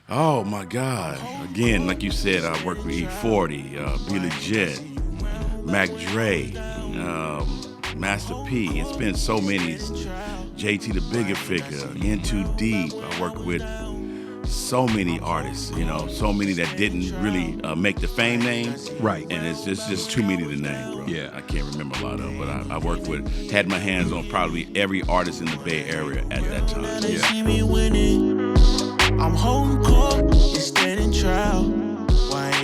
Oh my God! Again, like you said, I work with E-40, Be Legit, Mac Dre, Master P. It's been so many. JT the Bigger Figure, In Too Deep. I work with so many artists, so many that didn't really make the fame names. Right. And it's just too many to name, bro. Yeah. I can't remember a lot of them, but I worked with, had my hands on probably every artist in the Bay Area at that time. They see me winning. I'm holding court instead in trial.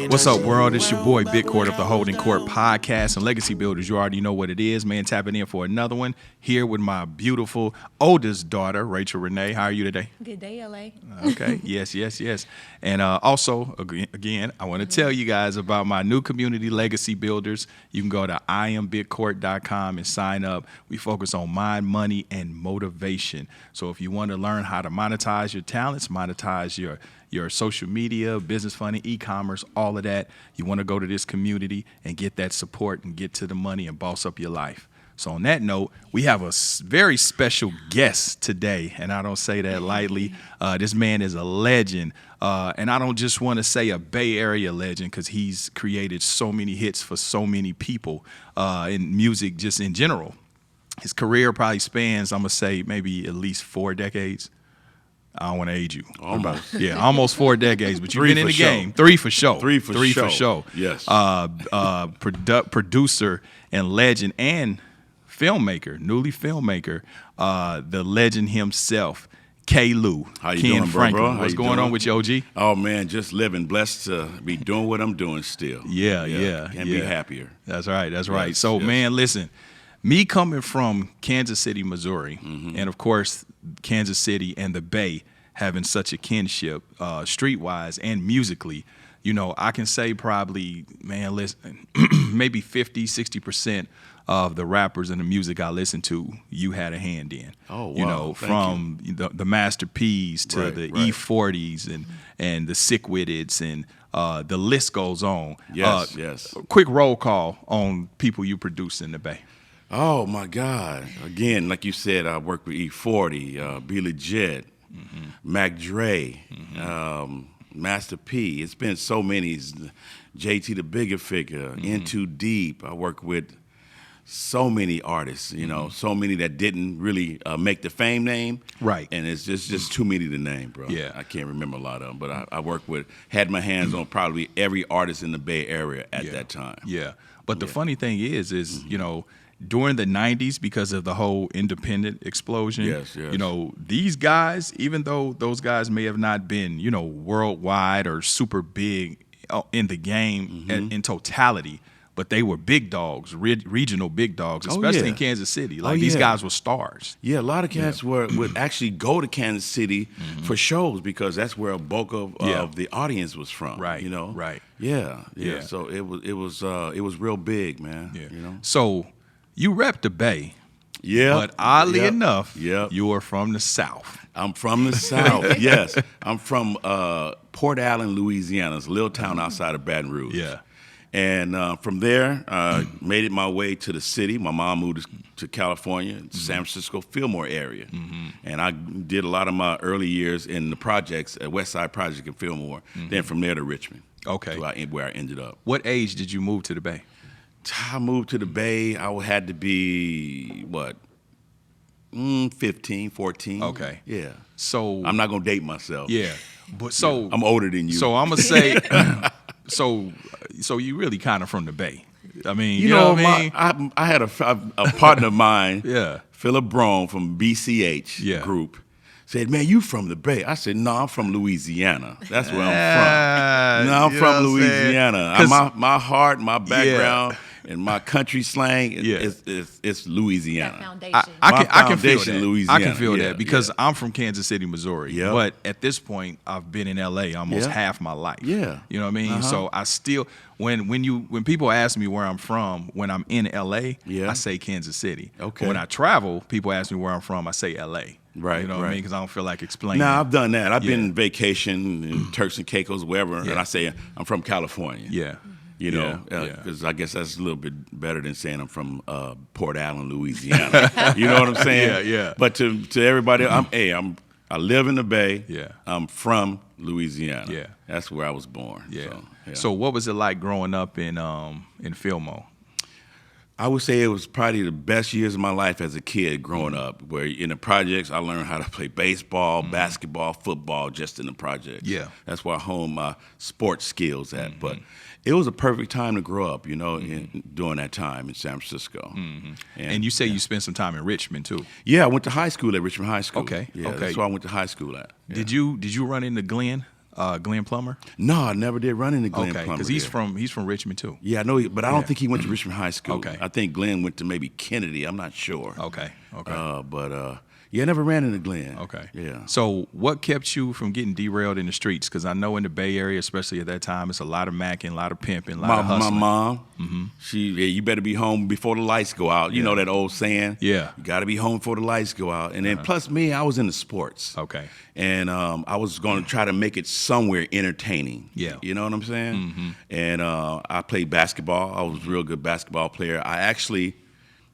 What's up, world? It's your boy, Big Court of the Holdin Court Podcast and Legacy Builders. You already know what it is, man. Tapping in for another one here with my beautiful oldest daughter, Rachel Renee. How are you today? Good day, LA. Okay. Yes. And also, again, I want to tell you guys about my new community, Legacy Builders. You can go to iambigcourt.com and sign up. We focus on mind, money, and motivation. So if you want to learn how to monetize your talents, monetize your social media, business funding, e-commerce, all of that, you want to go to this community and get that support and get to the money and boss up your life. So on that note, we have a very special guest today, and I don't say that lightly. This man is a legend, and I don't just want to say a Bay Area legend because he's created so many hits for so many people in music just in general. His career probably spans, I'm going to say, maybe at least 4 decades. I don't want to age you. Almost. Almost 4 decades, but you've been in the sure. game. 3 for sure. Three for sure. Yes. Producer and legend and newly filmmaker, the legend himself, K-Lou. How you Ken doing, Franklin. bro? How What's you going doing? on with you, OG? Oh man, just living, blessed to be doing what I'm doing still. Yeah. Can't be happier. That's right. Yes, So, yes. man, listen, me coming from Kansas City, Missouri, and of course, Kansas City and the Bay having such a kinship, streetwise and musically, I can say probably, man, listen, maybe 50, 60% of the rappers and the music I listen to, you had a hand in. Oh, wow. From the Master P's to Right, the right. E-40s and the Sick Witteds and the list goes on. Yes. Quick roll call on people you produce in the Bay. Oh my God! Again, like you said, I work with E-40, Be Legit, Mac Dre, Master P. It's been so many. JT the Bigger Figure, In Too Deep. I work with so many artists, so many that didn't really make the fame name. Right. And it's just too many to name, bro. Yeah. I can't remember a lot of them, but I work with, had my hands on probably every artist in the Bay Area at that time. Yeah. But the funny thing is during the 90s, because of the whole independent explosion, Yes. these guys, even though those guys may have not been, worldwide or super big in the game in totality, but they were big dogs, regional big dogs, especially in Kansas City. These guys were stars. Yeah, a lot of cats would actually go to Kansas City for shows because that's where a bulk of the audience was from. Right. Right. Yeah. Yeah. So it was real big, man. Yeah. So you rep the Bay. Yeah. But oddly enough, Yep. you are from the South. I'm from the South. Yes. I'm from Port Allen, Louisiana. It's a little town outside of Baton Rouge. Yeah. And from there, made it my way to the city. My mom moved to California, San Francisco, Fillmore area. And I did a lot of my early years in the projects, at West Side Project in Fillmore. Then from there to Richmond. Okay. Where I ended up. What age did you move to the Bay? I moved to the Bay. I had to be, 15, 14. Okay. Yeah. So I'm not going to date myself. yeah. But so I'm older than you. So I'm gonna say, so you really kind of from the Bay. I mean, you know what I mean? I had a partner of mine, Yeah. Philip Brome from BCH Group, said, "Man, you from the Bay?" I said, "No, I'm from Louisiana. That's where I'm from. No, I'm from Louisiana. My heart, my background, and my country slang is Louisiana. That foundation. I can feel foundation, that. Louisiana. I can feel Yeah, that because yeah. I'm from Kansas City, Missouri. Yep. But at this point, I've been in LA almost half my life. Yeah. You know what I mean? So I still when people ask me where I'm from, when I'm in LA, I say Kansas City. Okay. When I travel, people ask me where I'm from, I say LA. Right, You know what I right. mean? Because I don't feel like explaining. Now I've done that. I've been Yeah. on vacation in Turks and Caicos, wherever, and I say I'm from California. Yeah. You know, Yeah. because I guess that's a little bit better than saying I'm from Port Allen, Louisiana. You know what I'm saying? Yeah. But to everybody, I'm I live in the Bay. Yeah. I'm from Louisiana. Yeah. That's where I was born. Yeah. So, So what was it like growing up in Fillmore? I would say it was probably the best years of my life as a kid growing up, where in the projects I learned how to play baseball, basketball, football, just in the projects. Yeah. That's where I honed my sports skills at. But it was a perfect time to grow up, during that time in San Francisco. And you say you spent some time in Richmond too. Yeah, I went to high school at Richmond High School. Okay, Yeah, okay. that's where I went to high school at. Yeah. Did you run into Glenn Plummer? No, I never did run into Glenn Plummer. Because he's there. from Richmond too. Yeah, I know, but I don't think he went to Richmond High School. Okay. I think Glenn went to maybe Kennedy. I'm not sure. Okay. Yeah, I never ran into Glenn. Okay. Yeah. So what kept you from getting derailed in the streets? Because I know in the Bay Area, especially at that time, it's a lot of macking, a lot of pimping, a lot of hustling. My mom, you better be home before the lights go out. You know that old saying? Yeah. You got to be home before the lights go out. And then plus me, I was into sports. Okay. And I was going to try to make it somewhere entertaining. Yeah. You know what I'm saying? And I played basketball. I was a real good basketball player. I actually,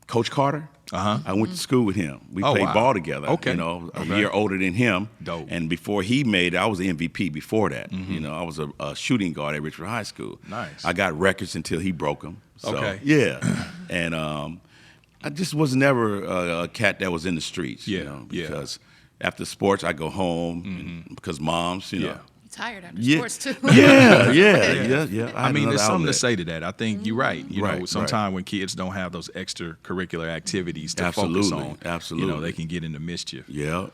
Coach Carter, I went to school with him. We played ball together. Okay. A year older than him. Dope. And before he made it, I was the MVP before that. I was a shooting guard at Richmond High School. Nice. I got records until he broke them. So, Okay. Yeah. And I just was never a cat that was in the streets. Yeah, because after sports, I go home because moms, Yeah. You're tired after Yeah. sports too. Yeah. I mean, there's something to outlet. say to that. I think you're right. You know, Right, sometimes when kids don't have those extracurricular activities to focus Absolutely, on, absolutely. they can get into mischief. Yeah.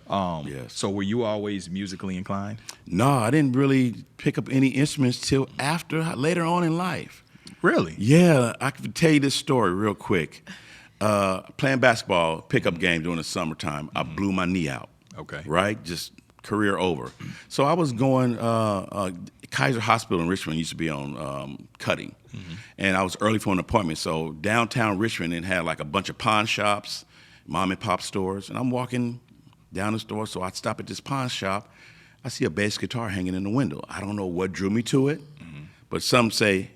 Yes. So were you always musically inclined? No, I didn't really pick up any instruments till later on in life. Really? Yeah, I can tell you this story real quick. Playing basketball, pickup game during the summertime, I blew my knee out. Okay. Right? Just career over. So I was going, Kaiser Hospital in Richmond used to be on Cutting. And I was early for an appointment. So downtown Richmond, it had like a bunch of pawn shops, mom and pop stores. And I'm walking down the store, so I stop at this pawn shop. I see a bass guitar hanging in the window. I don't know what drew me to it, but some say,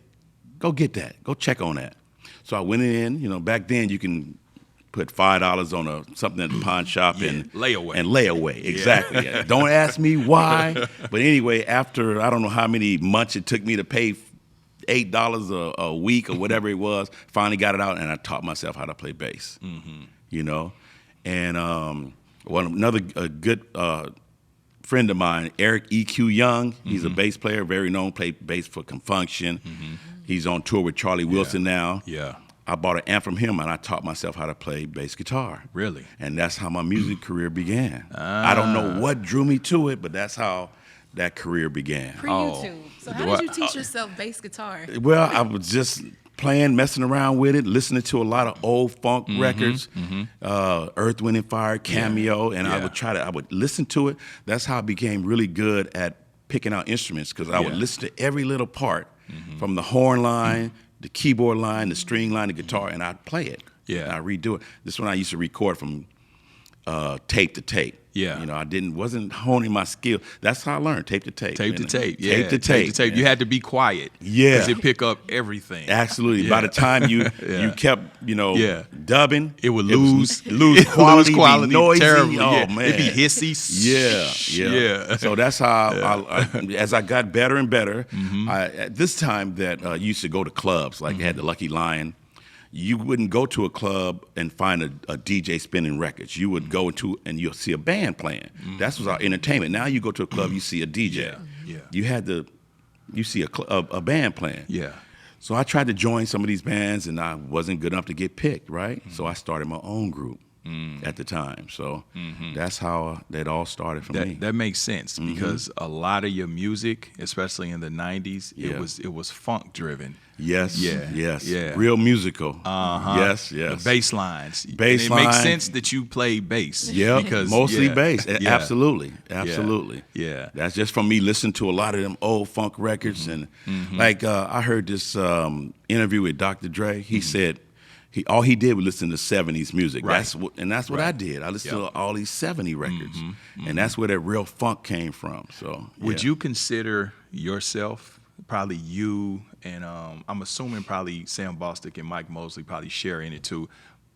go get that. Go check on that. So I went in, back then you can put $5 on something at the pawn shop and layaway. Exactly. Yeah. Don't ask me why. But anyway, after I don't know how many months it took me to pay $8 a week or whatever it was, finally got it out and I taught myself how to play bass. And another good friend of mine, Eric E.Q. Young, he's a bass player, very known, played bass for Confunction. He's on tour with Charlie Wilson now. Yeah. I bought an amp from him and I taught myself how to play bass guitar. Really? And that's how my music career began. I don't know what drew me to it, but that's how that career began. Pre-YouTube. So how did you teach yourself bass guitar? Well, I was just playing, messing around with it, listening to a lot of old funk records, Earth, Wind and Fire, Cameo, and I would listen to it. That's how I became really good at picking out instruments because I would listen to every little part from the horn line, the keyboard line, the string line, the guitar, and I'd play it. Yeah. And I'd redo it. This is when I used to record from tape to tape. Yeah. I wasn't honing my skill. That's how I learned, tape to tape. Tape to tape. Yeah. Tape to tape. Tape. You had to be quiet. Yeah. Because it pick up everything. Absolutely. Yeah. By the time you kept, dubbing, It would lose quality, quality, be noisy. terribly. Oh, Yeah. man. It'd be hissy. Yeah. So that's how, as I got better and better, at this time that I used to go to clubs, like had the Lucky Lion, you wouldn't go to a club and find a DJ spinning records. You would go into and you'll see a band playing. That was our entertainment. Now you go to a club, you see a DJ. Yeah. You see a band playing. Yeah. So I tried to join some of these bands, and I wasn't good enough to get picked, right? So I started my own group at the time. So that's how that all started for me. That makes sense because a lot of your music, especially in the 90s, it was funk driven. Yes. Yeah. Yes. Yeah. Real musical. Yes. The Yes. bass lines. Bass and it makes line. sense that you play bass. Yeah. Because Mostly bass. Yeah. Absolutely. Absolutely. Yeah. That's just from me listening to a lot of them old funk records. And like I heard this interview with Dr. Dre. He said all he did was listen to 70s music. Right. That's what I did. I listened to all these 70 records. And that's where that real funk came from. So Would you consider yourself, probably you and I'm assuming probably Sam Bostic and Mike Mosley probably share in it too,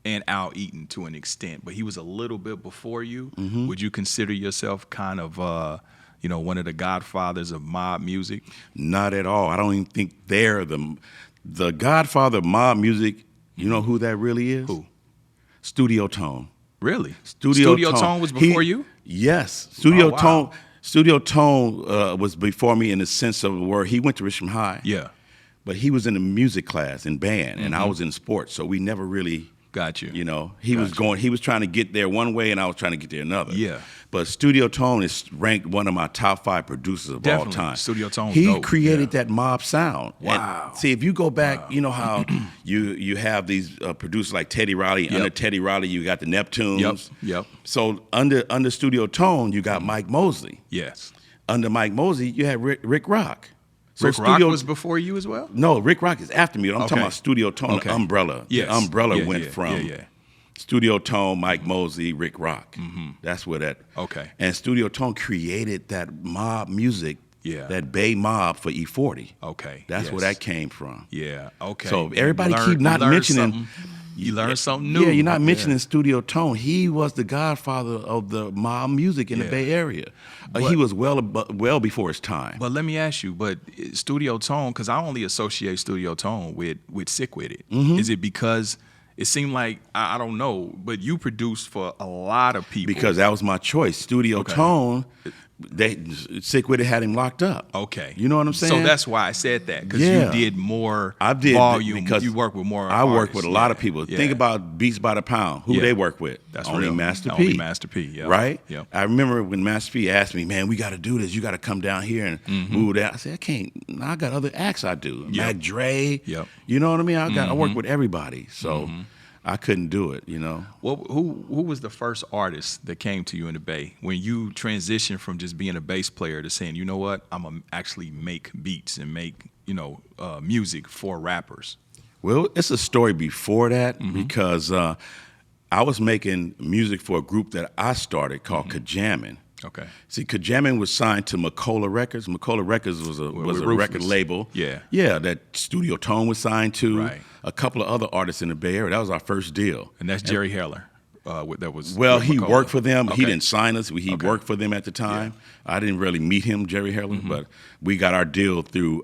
and Al Eaton to an extent, but he was a little bit before you. Mm-hmm. Would you consider yourself kind of, one of the godfathers of mob music? Not at all. I don't even think they're the godfather of mob music. You know who that really is? Who? Studio Tone. Really? Studio Tone was before you? Yes. Studio wow. Tone. Studio Tone was before me in the sense of where he went to Richmond High. Yeah. But he was in the music class in band, and I was in sports, so we never really. Got you. You know, he was trying to get there one way, and I was trying to get there another. Yeah. But Studio Tone is ranked one of my top 5 producers of all time. Studio Tone. He dope. created that mob sound. Wow. And see, if you go back, you know how you have these producers like Teddy Riley. Yep. Under Teddy Riley, you got the Neptunes. Yep. So under Studio Tone, you got Mike Mosley. Yes. Under Mike Mosley, you had Rick Rock. So Rick Rock was before you as well? No, Rick Rock is after me. I'm talking about Studio Tone, Okay. the umbrella. Yes. The umbrella went Yeah. from Yeah. Studio Tone, Mike Mosley, Rick Rock. That's where that. Okay. And Studio Tone created that mob music, that Bay mob for E-40. Okay. That's where that came from. Yeah. Okay. So everybody keep not mentioning. You learn something new. Yeah, you're not mentioning Studio Tone. He was the godfather of the mob music in the Bay Area. He was well before his time. But let me ask you, Studio Tone, because I only associate Studio Tone with Sick With It. Is it because it seemed like, I don't know, but you produced for a lot of people. Because that was my choice. Studio Tone, Sick With It had him locked up. Okay. You know what I'm saying? So that's why I said that, because you did more volume. Because you work with more I artists. work with a lot of people. Yeah. Think about Beats by the Pound. Who they work with? That's only real. Master P. Only Master P, yeah. Right? Yep. I remember when Master P asked me, man, we got to do this. You got to come down here and move that. I said, I can't. I got other acts I do. Mac Dre. Yep. You know what I mean? I work with everybody. So I couldn't do it, you know. Well, who was the first artist that came to you in the Bay when you transitioned from just being a bass player to saying, you know what, I'm gonna actually make beats and make music for rappers? Well, it's a story before that because I was making music for a group that I started called Kajamin. Okay. See, Kajamin was signed to Macola Records. Macola Records was a record label. Yeah. Yeah, that Studio Tone was signed to. Right. A couple of other artists in the Bay Area. That was our first deal. And that's Jerry Heller. That was well, with he Macola. worked for them. But He Okay. didn't sign us. He worked for them at the time. I didn't really meet him, Jerry Heller, but we got our deal through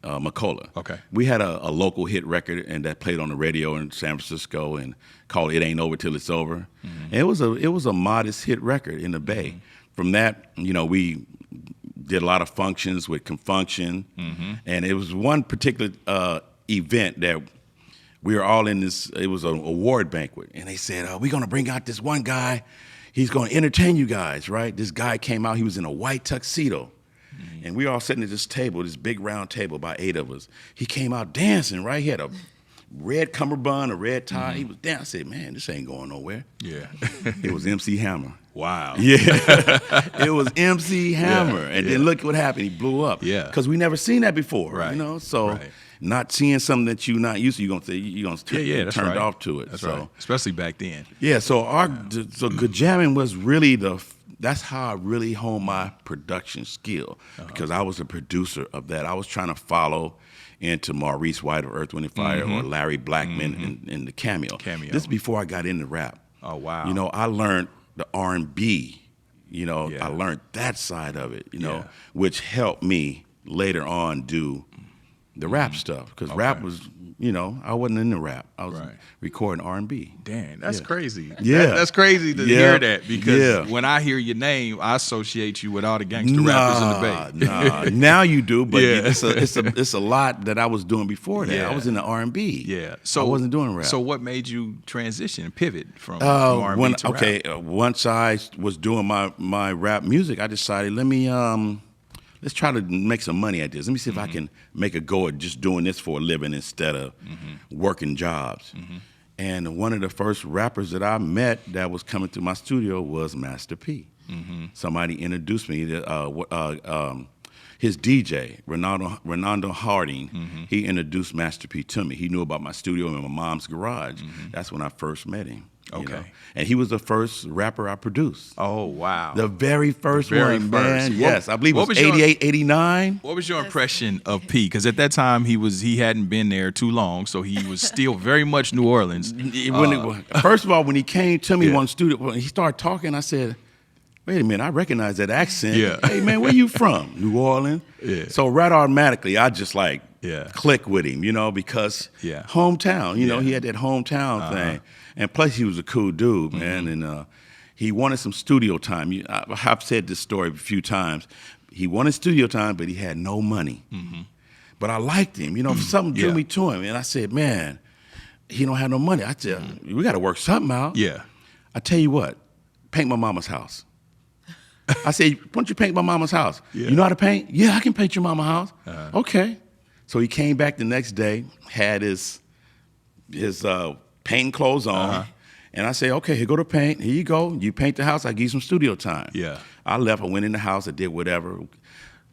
Macola. Okay. We had a local hit record and that played on the radio in San Francisco and called "It Ain't Over Till It's Over." And it was a modest hit record in the Bay. From that, we did a lot of functions with Confunction, and it was one particular event that we were all in this. It was an award banquet, and they said, we're going to bring out this one guy. He's going to entertain you guys, right? This guy came out. He was in a white tuxedo, and we all sitting at this table, this big round table, about 8 of us. He came out dancing, right? He had a red cummerbund, a red tie. He was dancing. I said, man, this ain't going nowhere. Yeah. It was MC Hammer. Wow. Yeah, it was MC Hammer, and then look what happened. He blew up. Yeah, because we never seen that before. Right. So not seeing something that you're not used to, you're gonna turned off to it. That's so, right. Especially back then. Yeah. So Kajamin was really that's how I really honed my production skill because I was a producer of that. I was trying to follow into Maurice White of Earth, Wind & Fire or Larry Blackman in the Cameo. This is before I got into rap. Oh wow. I learned the R&B, I learned that side of it, which helped me later on do the rap stuff. Because rap was, I wasn't into rap. I was recording R&B. Damn, that's crazy. Yeah. That's crazy to hear that because when I hear your name, I associate you with all the gangster rappers in the Bay. Nah, now you do, but it's a lot that I was doing before that. I was in the R&B. Yeah. So I wasn't doing rap. So what made you transition and pivot from R&B to rap? Once I was doing my rap music, I decided let's try to make some money at this. Let me see if I can make a go at just doing this for a living instead of working jobs. And one of the first rappers that I met that was coming to my studio was Master P. Somebody introduced me to his DJ, Renando Harding. He introduced Master P to me. He knew about my studio in my mom's garage. That's when I first met him. you Okay. know? And he was the first rapper I produced. Oh, wow. The very first very one, first. man. What- Yes, I believe it what was was your- 88, 89. What was your impression of P? Because at that time he hadn't been there too long, so he was still very much New Orleans. First of all, when he came to me Yeah. one studio, when he started talking, I said, wait a minute, I recognize that accent. Yeah. Hey, man, where you from? New Orleans? Yeah. So right automatically, I just like Yeah. click with him, because Yeah. hometown, you know, Yeah. he had that hometown thing. And plus, he was a cool dude, man. And he wanted some studio time. I've said this story a few times. He wanted studio time, but he had no money. But I liked him, something drew Yeah. me to him. And I said, man, he don't have no money. I said, we got to work something out. Yeah. I tell you what, paint my mama's house. I said, why don't you paint my mama's house? Yeah. You know how to paint? Yeah, I can paint your mama's house. Okay. So he came back the next day, had his painting clothes on. And I said, okay, here go the paint. Here you go. You paint the house. I give you some studio time. Yeah. I left. I went in the house. I did whatever.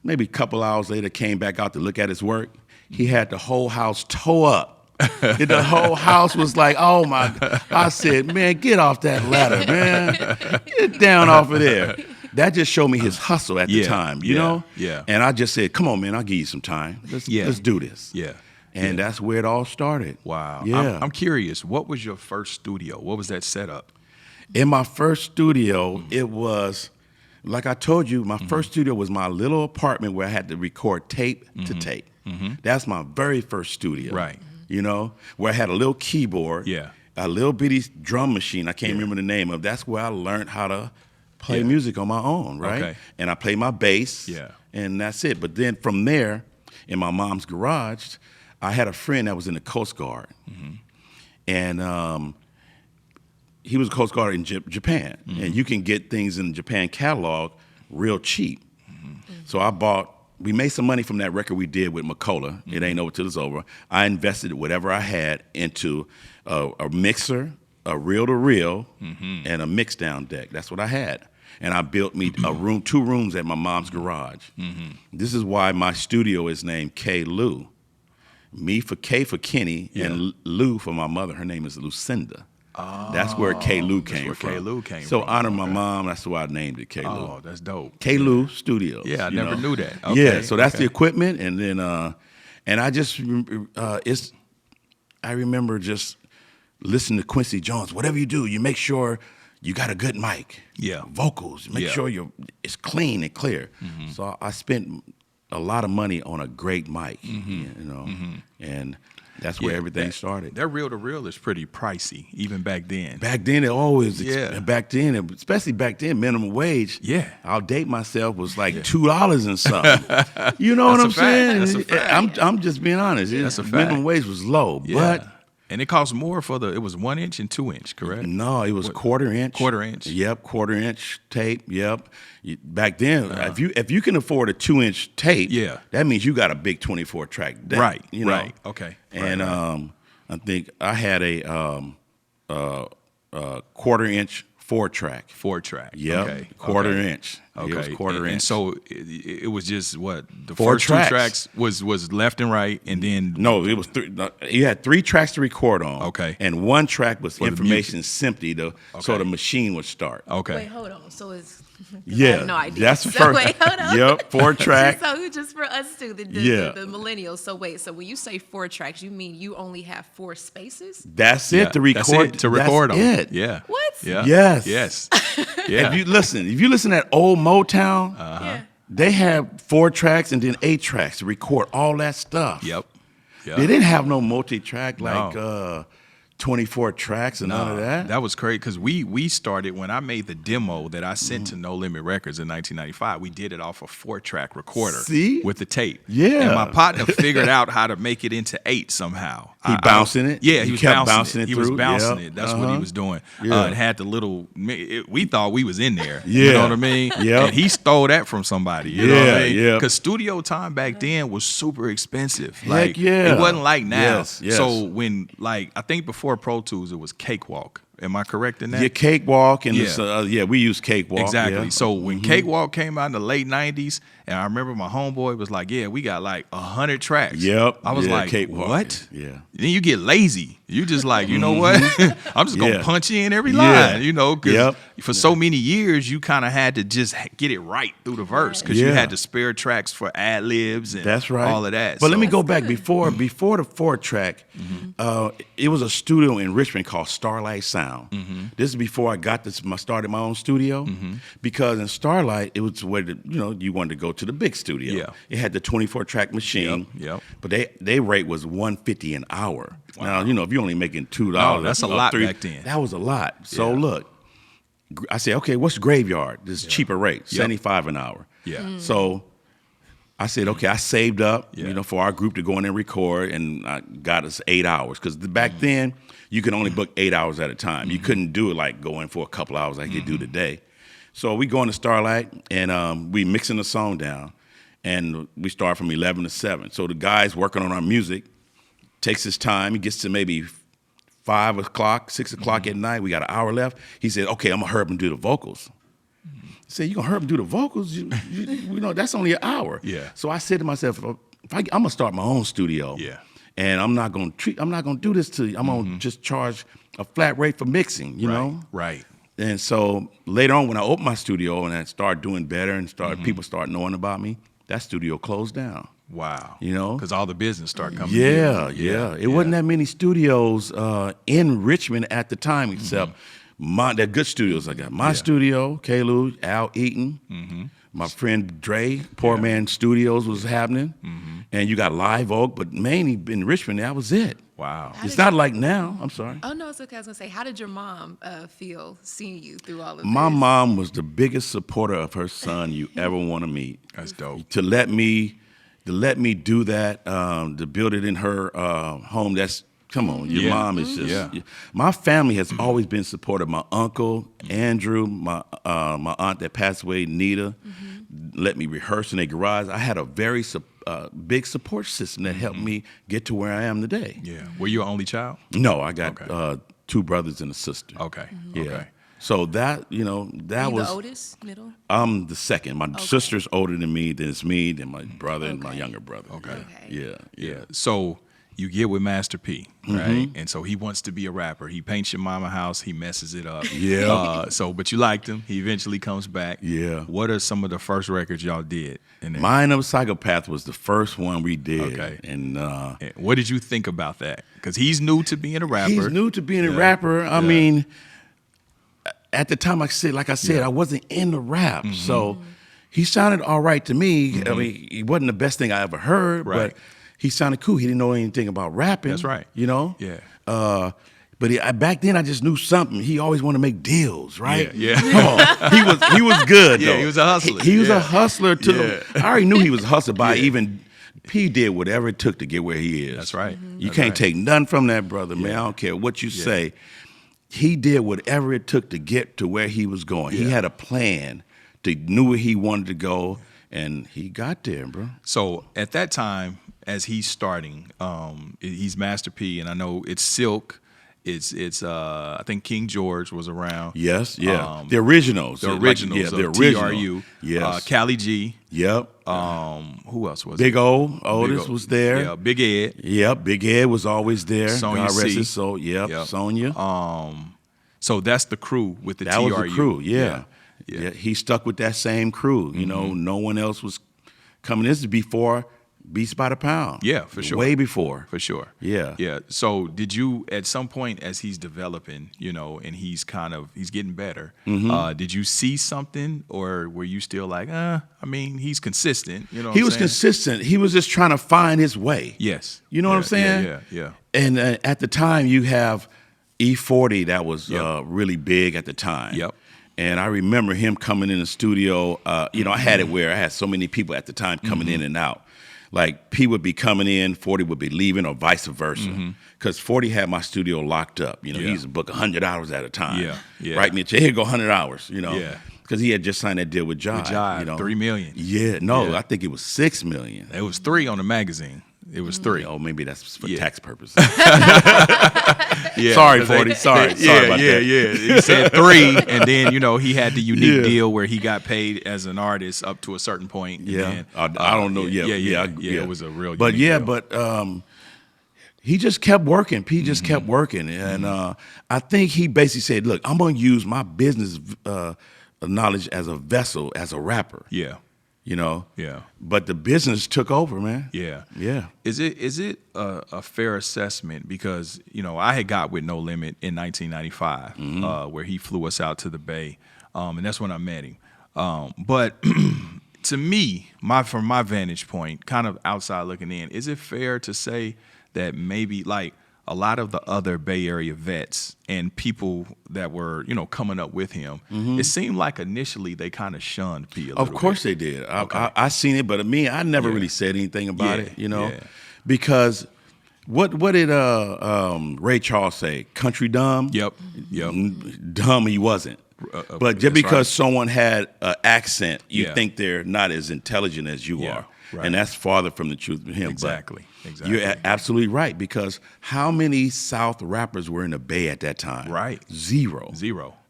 Maybe a couple hours later, came back out to look at his work. He had the whole house tore up. The whole house was like, oh my God. I said, man, get off that ladder, man. Get down off of there. That just showed me his hustle at the Yeah, time, you yeah, know? yeah. And I just said, come on, man, I'll give you some time. Let's do this. Yeah. And that's where it all started. Wow. Yeah. I'm curious. What was your first studio? What was that setup? In my first studio, it was, like I told you, my first studio was my little apartment where I had to record tape to tape. That's my very first studio. Right. Where I had a little keyboard, Yeah. a little bitty drum machine. I can't remember the name of. That's where I learned how to play Yeah. music on my own, right? Okay. And I play my bass, Yeah. and that's it. But then from there, in my mom's garage, I had a friend that was in the Coast Guard, and he was a Coast Guard in Japan, and you can get things in the Japan catalog real cheap. So we made some money from that record we did with McCullough. It ain't over till it's over. I invested whatever I had into a mixer, a reel-to-reel, and a mix-down deck. That's what I had. And I built me two rooms at my mom's garage. This is why my studio is named K. Lou. Me for K for Kenny, and Lou for my mother. Her name is Lucinda. That's where K. Lou came from. K. Lou came so from. honor my mom. That's why I named it K. Lou. Oh, that's dope. K. Lou Studios. Yeah, I you never know. knew that. Okay, Yeah, so that's okay. the equipment, and then and I just I remember just listening to Quincy Jones. Whatever you do, you make sure you got a good mic. Yeah. Vocals. Make Yeah. sure it's clean and clear. So I spent a lot of money on a great mic, and that's where everything started. That reel-to-reel is pretty pricey, even back then. Back then, it always, Yeah. back then, especially back then, minimum wage, Yeah. I'll date myself, was like $2 and something. You know what I'm That's a fact. saying? That's a fact. I'm just being honest. That's a fact. Minimum wage was low, Yeah. And it cost more it was 1 inch and 2 inch, correct? but no, it was quarter inch. Quarter inch? Yep, quarter inch tape. Yep. Back then, if you can afford a 2-inch tape, Yeah. that means you got a big 24 track deck. Right. You know? Right. Okay. And Right. I think I had a quarter inch 4-track. 4-track. Yep, Okay. quarter okay. inch. Okay. It was quarter and inch. so it was just what the 4 first tracks. 2 tracks was left and right, and then No, it was you had 3 tracks to record on. Okay. And 1 track was the information simply so Okay. the machine would start. okay. Wait, hold on. So it's I Yeah, have no idea. that's the So first. wait, hold on. Yep, 4 track. So just for us too, the millennials. So wait, so when you say 4 tracks, you mean you only have 4 spaces? That's Yeah, it to record. that's it, to record that's on. it. Yeah. What? Yeah. Yes. Yes. Yeah. If you listen to that old Motown, Yeah. they have 4 tracks and then 8 tracks to record all that stuff. Yep. Yep. They didn't have no multi-track No. like 24 tracks and none of that. That was crazy because we started when I made the demo that I sent to No Limit Records in 1995. We did it off a 4-track recorder. See? With the tape. Yeah. And my partner figured out how to make it into 8 somehow. He bouncing it? Yeah, He he was kept bouncing bouncing it. it He was through? bouncing Yep. it. That's what he was doing. Yeah. It had the little. We thought we was in there. Yeah. You know what I mean? Yep. And he stole that from somebody. You know what Yeah, I mean? yeah. Because studio time back then was super expensive. Heck Like yeah. it wasn't like now. Yes, yes. So when I think before Pro Tools it was Cakewalk. Am I correct in that? Yeah, Cakewalk and Yeah. this, we use Cakewalk. Exactly. Yeah. So when Cakewalk came out in the late 90s, And I remember my homeboy was like, "Yeah, we got like 100 tracks." Yep. I was like, Cakewalk. "What?" Yeah. Then you get lazy. You just like, you know what? I'm just gonna Yeah. punch in every Yeah. line, you know, because Yep. for so many years you kind of had to just get it right through the verse because you Yeah. had to spare tracks for ad libs and That's right. all of that. But let me So- go back before the 4-track. It was a studio in Richmond called Starlight Sound. This is before I got this. I started my own studio because in Starlight it was where you wanted to go to the big studio. Yeah. It had the 24-track machine. Yep. But they rate was $150 an hour. Now if you're only making $2, that's a lot back then. That was a lot. So Yeah. look, I said, okay, what's Graveyard? This cheaper rate, $75 an hour. Yeah. So I said, okay, I saved up, Yeah. for our group to go in and record, and I got us 8 hours. Because back then, you could only book 8 hours at a time. You couldn't do it like go in for a couple hours like you do today. So we go into Starlight, and we mixing the song down, and we start from 11 to 7. So the guy's working on our music, takes his time. He gets to maybe 5 o'clock, 6 o'clock at night. We got an hour left. He said, okay, I'm going to hurry up and do the vocals. I said, you going to hurry up and do the vocals? You that's only an hour. Yeah. So I said to myself, I'm going to start my own studio. Yeah. And I'm not going to do this to you. I'm going to just charge a flat rate for mixing, you know? Right. And so later on when I opened my studio and I started doing better and people start knowing about me, that studio closed down. Wow. You know? Because all the business start coming Yeah, in. yeah. It wasn't that many studios in Richmond at the time, except the good studios I got. My studio, Kalu, Al Eaton, my friend Dre, Poor Man Studios was happening, and you got Live Oak, but mainly in Richmond, that was it. Wow. It's not like now. I'm sorry. Oh no, it's okay. I was gonna say, how did your mom feel seeing you through all of My this? mom was the biggest supporter of her son you ever want to meet. That's dope. To let me do that, to build it in her home. That's come on. Your mom is just. My family has always been supportive. My uncle Andrew, my aunt that passed away, Nita, let me rehearse in a garage. I had a very big support system that helped me get to where I am today. Yeah. Were you an only child? No, I got 2 brothers and a sister. Okay. Yeah. Okay. So that that you was the oldest, middle. I'm the second. My sister's older than me. Then it's me. Then my brother and my younger brother. Okay. Yeah. So you get with Master P, right? And so he wants to be a rapper. He paints your mama house. He messes it up. Yeah. But you liked him. He eventually comes back. Yeah. What are some of the first records y'all did? In there? Mind of a Psychopath was the first one we did. Okay. And And what did you think about that? Because he's new to being a rapper. he's new to being a rapper. I mean, at the time, like I said, I wasn't into rap. So he sounded all right to me. I mean, he wasn't the best thing I ever heard, Right. but he sounded cool. He didn't know anything about rapping. That's right. You know? Yeah. But back then, I just knew something. He always wanted to make deals, right? Yeah. He was good. Yeah, though. he was a hustler. He was Yeah. a hustler to the. I already knew he was a hustler by Yeah. even. He did whatever it took to get where he is. That's right. You That's can't right. take none from that brother, man. I don't care what you say. He did whatever it took to get to where he was going. He had a plan. Knew where he wanted to go, and he got there, bro. So at that time, as he's starting, he's Master P, and I know it's Silk. It's I think King George was around. Yes, yeah. The originals. The originals. Yeah, the of original. TRU. Yes. Cali G. Yep. Who else was Big it? Otis was there. Yeah, Big Ed. Yep, Big Ed was always there. Sonya God rest C. his soul. Yep, Sonya. So that's the crew with the that TRU. was the crew, yeah. Yeah. He stuck with that same crew. You know, no one else was coming. This is before Beats by the Pound. Yeah, for sure. Way before. For sure. Yeah. Yeah. So did you, at some point as he's developing, and he's getting better, did you see something, or were you still like, I mean, he's consistent, He was consistent. He was just trying to find his way. Yes. You know what I'm saying? Yeah. And at the time, you have E-40 that was really big at the time. Yep. And I remember him coming in the studio. I had it where I had so many people at the time coming in and out. Like P would be coming in, 40 would be leaving, or vice versa. Because 40 had my studio locked up. He used to book 100 hours at a time. Yeah. Write me a check, here go 100 hours. Yeah. Because he had just signed that deal with Jive. Jive, $3 million. Yeah, no, I think it was $6 million. It was 3 on the magazine. It was 3. Oh, maybe that's for Yeah. tax purposes. Yeah, Sorry, 'cause 40. Sorry about that. Yeah. He said 3, and then he had the unique deal where he got paid as an artist up to a certain point. And Yeah, then, I don't know. Yeah. It was a real. But unique deal. he just kept working. P just kept working, and I think he basically said, "Look, I'm going to use my business knowledge as a vessel, as a rapper." Yeah. You know. Yeah. But the business took over, man. Yeah. Yeah. Is it a fair assessment? Because, I had got with No Limit in 1995, where he flew us out to the Bay, and that's when I met him. But to me, from my vantage point, kind of outside looking in, is it fair to say that maybe like a lot of the other Bay Area vets and people that were, coming up with him, it seemed like initially they kind of shunned P a little Of course bit. they did. Okay. I seen it, but I never Yeah. really said anything about Yeah, it, you know, yeah. because what did Ray Charles say? Country dumb? Yep. Dumb he wasn't. But just that's because right. someone had an accent, you Yeah. think they're not as intelligent as you Yeah, are. right. And that's farther from the truth with him. Exactly. But you're absolutely right, because how many South rappers were in the Bay at that time? Right. Zero.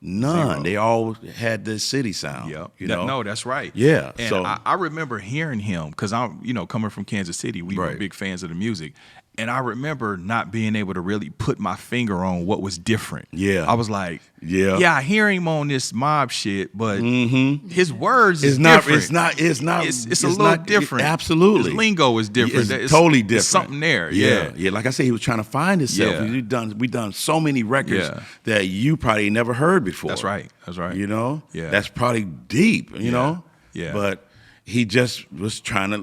None. Zero. They all had the city sound. Yep. You know? No, that's right. Yeah, And so- I remember hearing him because I'm, coming from Kansas City, we were Right. big fans of the music. And I remember not being able to really put my finger on what was different. Yeah. I was like, Yeah. I hear him on this mob shit, but his words is It's not. different. It's not. It's not. It's a little different. Absolutely, His lingo is different. It's totally different. There's something there. Yeah. Yeah. Like I said, he was trying to find himself. Yeah. We done so many records Yeah. that you probably never heard before. That's right. You know. Yeah. That's probably deep. You know. Yeah. But he just was trying to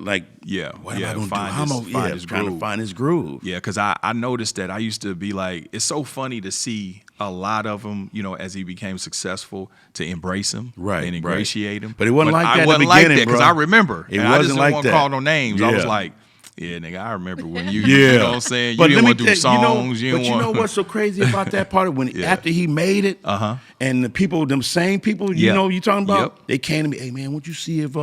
what am I gonna do? Find his trying groove. to find his groove. Yeah, because I noticed that I used to be like, it's so funny to see a lot of them, as he became successful, to embrace him Right, and ingratiate him. But it wasn't like that I in the wasn't like beginning, that because bro. I remember. It And I just wasn't didn't like want to that. call no names. I was Yeah. like, yeah, nigga, I remember when you, Yeah. you know what I'm saying? You But didn't let want to me do tell you, songs. but you know what's so crazy about that part? After he made it, and the people, them same people, you Yeah. know, you talking about, Yep. they came to me, hey man, won't you see if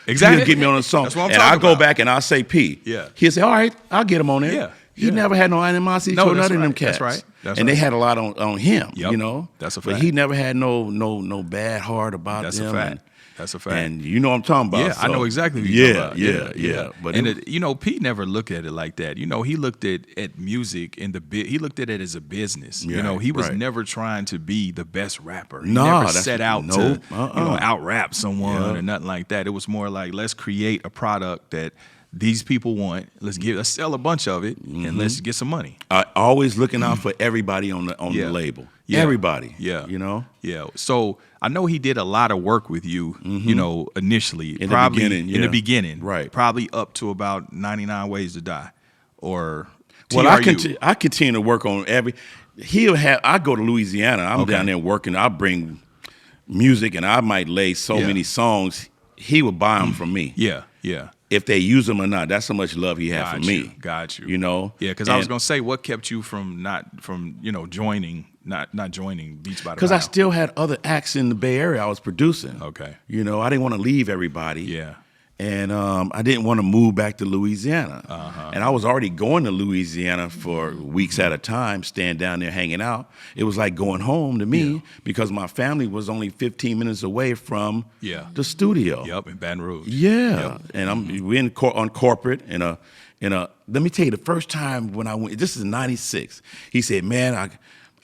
Exactly. he'll get me on a song? That's what I'm and I talking go about. back and I say P. Yeah. He'll say, all right, I'll get him on there. Yeah. He Yeah. never had no animosity No, toward that's none of them right. cats. That's right. That's and right. they had a lot on him, Yep. you know. That's a But fact. he never had no bad heart about That's a them. fact. That's a fact. And you know what I'm talking about. Yeah, I so- know exactly what you're talking about. Yeah. But and Pete never looked at it like that. He looked at music and he looked at it as a business. Yeah, He was right. never trying to be the best rapper. He Nah, never that's- set out nope, to uh-uh. out rap someone Yeah. or nothing like that. It was more like, let's create a product that these people want. Let's sell a bunch of it and let's get some money. Always looking out for everybody on the Yeah. label. Yeah. Everybody. Yeah. You know. Yeah. So I know he did a lot of work with you, initially. In the beginning, In yeah. the beginning. Right. Probably up to about 99 Ways to Die. Or Well, TRU. I continue to work on I go to Louisiana. I'm Okay. down there working. I bring music and I might lay so Yeah. many songs. He would buy them from me. Yeah. Yeah. If they use them or not. That's how much love he had for me. Got you. You know? Yeah, because I was And- gonna say, what kept you from joining Beats by the Because I Mile? still had other acts in the Bay Area I was producing. Okay. You know, I didn't want to leave everybody. Yeah. And I didn't want to move back to Louisiana. Uh-huh. And I was already going to Louisiana for weeks at a time, staying down there hanging out. It was like going home to me because my family was only 15 minutes away from Yeah. the studio. Yep, in Baton Rouge. Yeah. And we on corporate in a let me tell you, the first time when I went, this is in 96, he said, man,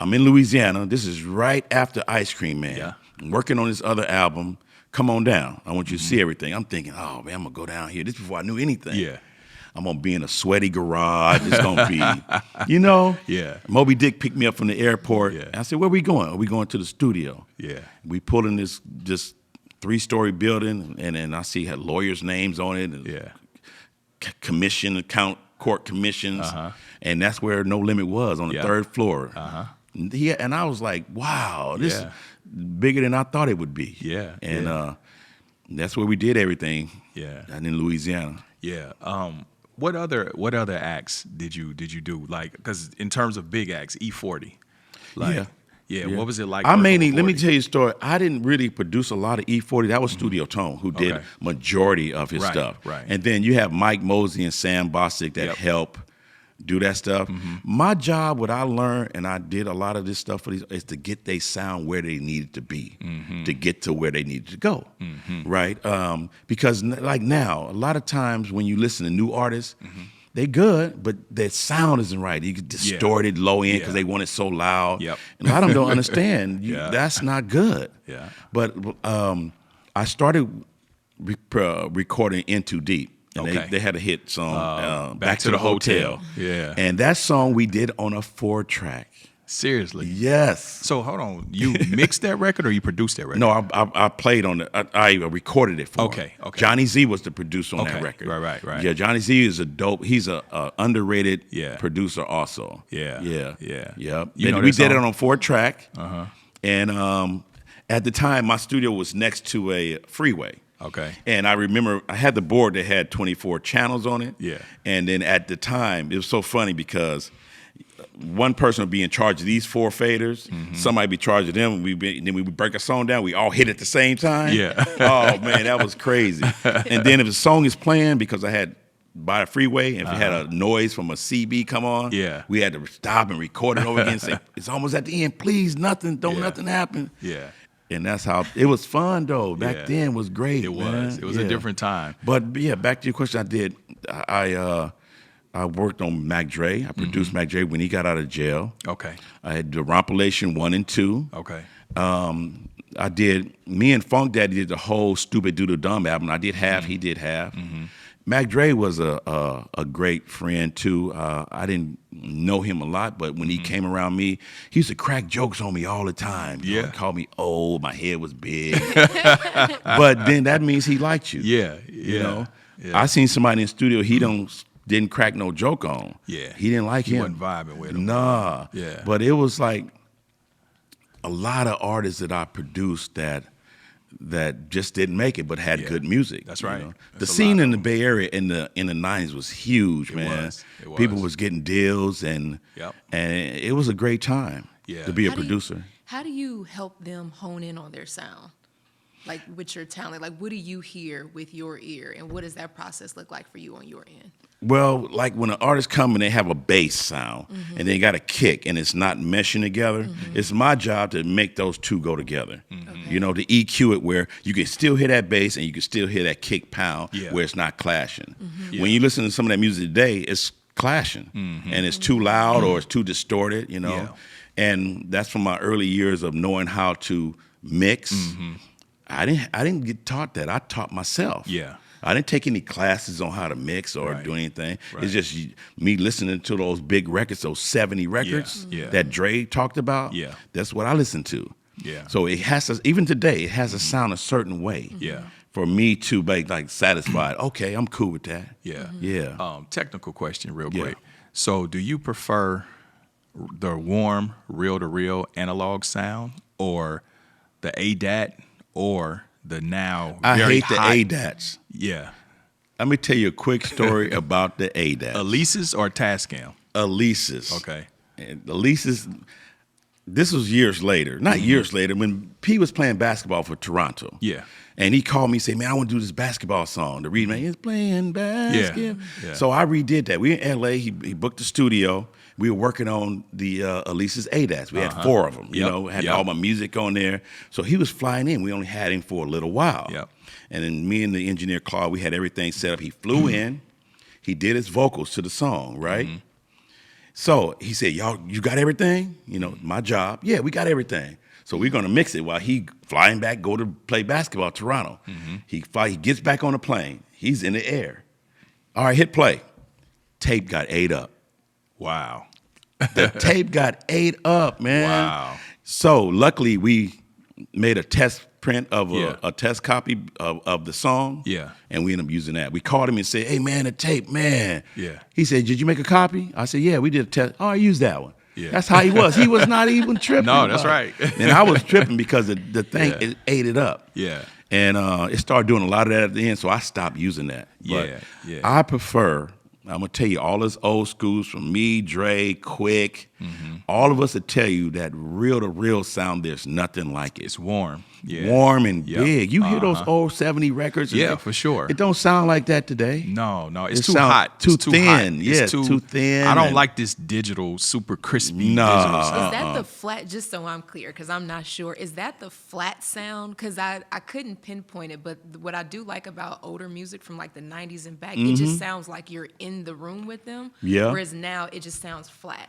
I'm in Louisiana. This is right after Ice Cream Man. Yeah. I'm working on this other album. Come on down. I want you to see everything. I'm thinking, oh man, I'm gonna go down here. This is before I knew anything. Yeah. I'm gonna be in a sweaty garage. It's gonna be, you know. Yeah. Moby Dick picked me up from the airport. Yeah. And I said, where we going? Are we going to the studio? Yeah. We pulled in this 3-story building, and then I see had lawyers' names on it. And Yeah. court commissions, and that's where No Limit was, on the Yeah. 3rd floor. And I was like, wow, this Yeah. is bigger than I thought it would be. Yeah, And yeah. That's where we did everything. Yeah. And in Louisiana. Yeah. What other acts did you do? Like, because in terms of big acts, E-40. Like, Yeah, what was it like? I working mainly, with let me 40? tell you a story. I didn't really produce a lot of E-40. That was Studio Tone, who did Okay. majority of his Right, stuff. right. And then you have Mike Mosey and Sam Bostic that Yep. help do that stuff. My job, what I learned, and I did a lot of this stuff for these, is to get their sound where they needed to be, to get to where they needed to go, right? Because like now, a lot of times when you listen to new artists, they good, but their sound isn't right. You get distorted low end because Yeah. they want it so loud. Yep. And a lot of them don't understand. Yeah. That's not good. Yeah. But I started recording In Too Deep. And Okay. they had a hit song, Back to the Hotel. Yeah. And that song we did on a 4-track. Seriously. Yes. So hold on, you mixed that record or you produced that record? No, I played on it. I recorded it for Okay, him. okay. Johnny Z was the producer on that Okay, record. right. Yeah, Johnny Z is a dope. He's a underrated Yeah. producer also. Yeah. Yeah. Yeah. Yep. You And know we that did it song? on 4-track. And at the time, my studio was next to a freeway. Okay. And I remember I had the board that had 24 channels on it. Yeah. And then at the time, it was so funny because one person would be in charge of these 4 faders. Somebody be charged of them. Then we would break a song down. We all hit at the same time. Yeah. Oh man, that was crazy. And then if the song is playing, because I had by the freeway, and if it had a noise from a CB come on, Yeah. we had to stop and record it over again and say, it's almost at the end. Please, nothing happen. Yeah. And that's how it was fun though. Back Yeah. then was great. It was. man. It was a different time. But yeah, back to your question, I worked on Mac Dre. I produced Mac Dre when he got out of jail. Okay. I had the Rompilation 1 and 2. Okay. Me and Funk Daddy did the whole Stupid Doodle Dumb album. I did half, he did half. Mac Dre was a great friend too. I didn't know him a lot, but when he came around me, he used to crack jokes on me all the time. You know, Yeah. he called me old, my head was big. But then that means he liked you. Yeah. You know? Yeah. I seen somebody in the studio didn't crack no joke on. Yeah. He didn't like He him. wasn't vibing with him. Nah. Yeah. But it was like a lot of artists that I produced that just didn't make it, but had good music. That's right. The That's a scene lot in of the Bay Area in the 90s was huge, man. It was. People was getting deals, and Yep. it was a great time Yeah. to be a How do you- producer. How do you help them hone in on their sound? Like with your talent, like what do you hear with your ear, and what does that process look like for you on your end? Well, like when an artist come and they have a bass sound and they got a kick and it's not meshing together, it's my job to make those two go together. Okay. You know, to EQ it where you can still hear that bass and you can still hear that kick pound Yeah. where it's not clashing. Yeah. When you listen to some of that music today, it's clashing and it's too loud or it's too distorted, you know. Yeah. And that's from my early years of knowing how to mix. I didn't get taught that. I taught myself. Yeah. I didn't take any classes on how to mix or Right. do anything. Right. It's just me listening to those big records, those 70 records Yeah. that Dre talked about. Yeah. That's what I listened to. Yeah. So it has to, even today, it has to sound a certain way. Yeah. For me to be like satisfied. Okay, I'm cool with that. Yeah. Yeah. Technical question, real Yeah. quick. So, do you prefer the warm, reel-to-reel analog sound, or the ADAT, or the now I very hate the hot- ADATs. Yeah. Let me tell you a quick story about the ADATs. Elises or Tascam? Elises. Okay. And Elises, this was years later, not years later, when P was playing basketball for Toronto. Yeah. And he called me and said, man, I want to do this basketball song. The read, man, he's playing basketball. Yeah. So I redid that. We were in LA, he booked the studio. We were working on the Elise's ADATs. We had 4 of them, you Yep. know, had Yep. all my music on there. So he was flying in. We only had him for a little while. Yep. And then me and the engineer, Claude, we had everything set up. He flew in. He did his vocals to the song, right? So he said, y'all, you got everything? You know, my job. Yeah, we got everything. So we're going to mix it while he flying back, go to play basketball, Toronto. He gets back on the plane. He's in the air. All right, hit play. Tape got ate up. Wow. The tape got ate up, man. Wow. So luckily we made a test print of Yeah. a test copy of the song. Yeah. And we ended up using that. We called him and said, hey, man, the tape, man. Yeah. He said, did you make a copy? I said, yeah, we did a test. Oh, I used that one. Yeah. That's how he was. He was not even tripping. No, that's about it. right. And I was tripping because the thing, Yeah. it ate it up. Yeah. And it started doing a lot of that at the end, so I stopped using that. But Yeah, yeah. I prefer I'm gonna tell you, all us old schools from me, Dre, Quick, all of us will tell you that reel to reel sound. There's nothing like it. It's warm. Yeah. Warm and Yep. big. You hear those old 70 records? And Yeah, for sure. It don't sound like that today. No, it's It too sound hot. too It's too thin. hot. Yeah, It's too thin I don't and- like this digital, super crispy No. digital Is sound. that the flat, just so I'm clear, because I'm not sure, is that the flat sound? Because I couldn't pinpoint it, but what I do like about older music from like the 90s and back, it just sounds like you're in the room with them. Yeah. Whereas now it just sounds flat,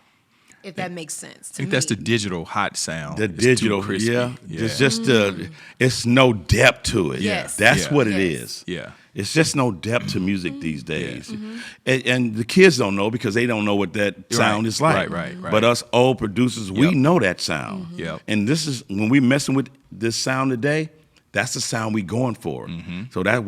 if that makes sense. I think that's the digital hot sound. The It's too digital, crispy. yeah. It's just it's no depth to it. Yes. That's Yeah. what it Yes. is. Yeah. It's just no depth to music these days. And the kids don't know because they don't know what that sound is like. Right. But us old producers, we Yep. know that sound. Yep. And this is, when we messing with this sound today, that's the sound we going for. So that's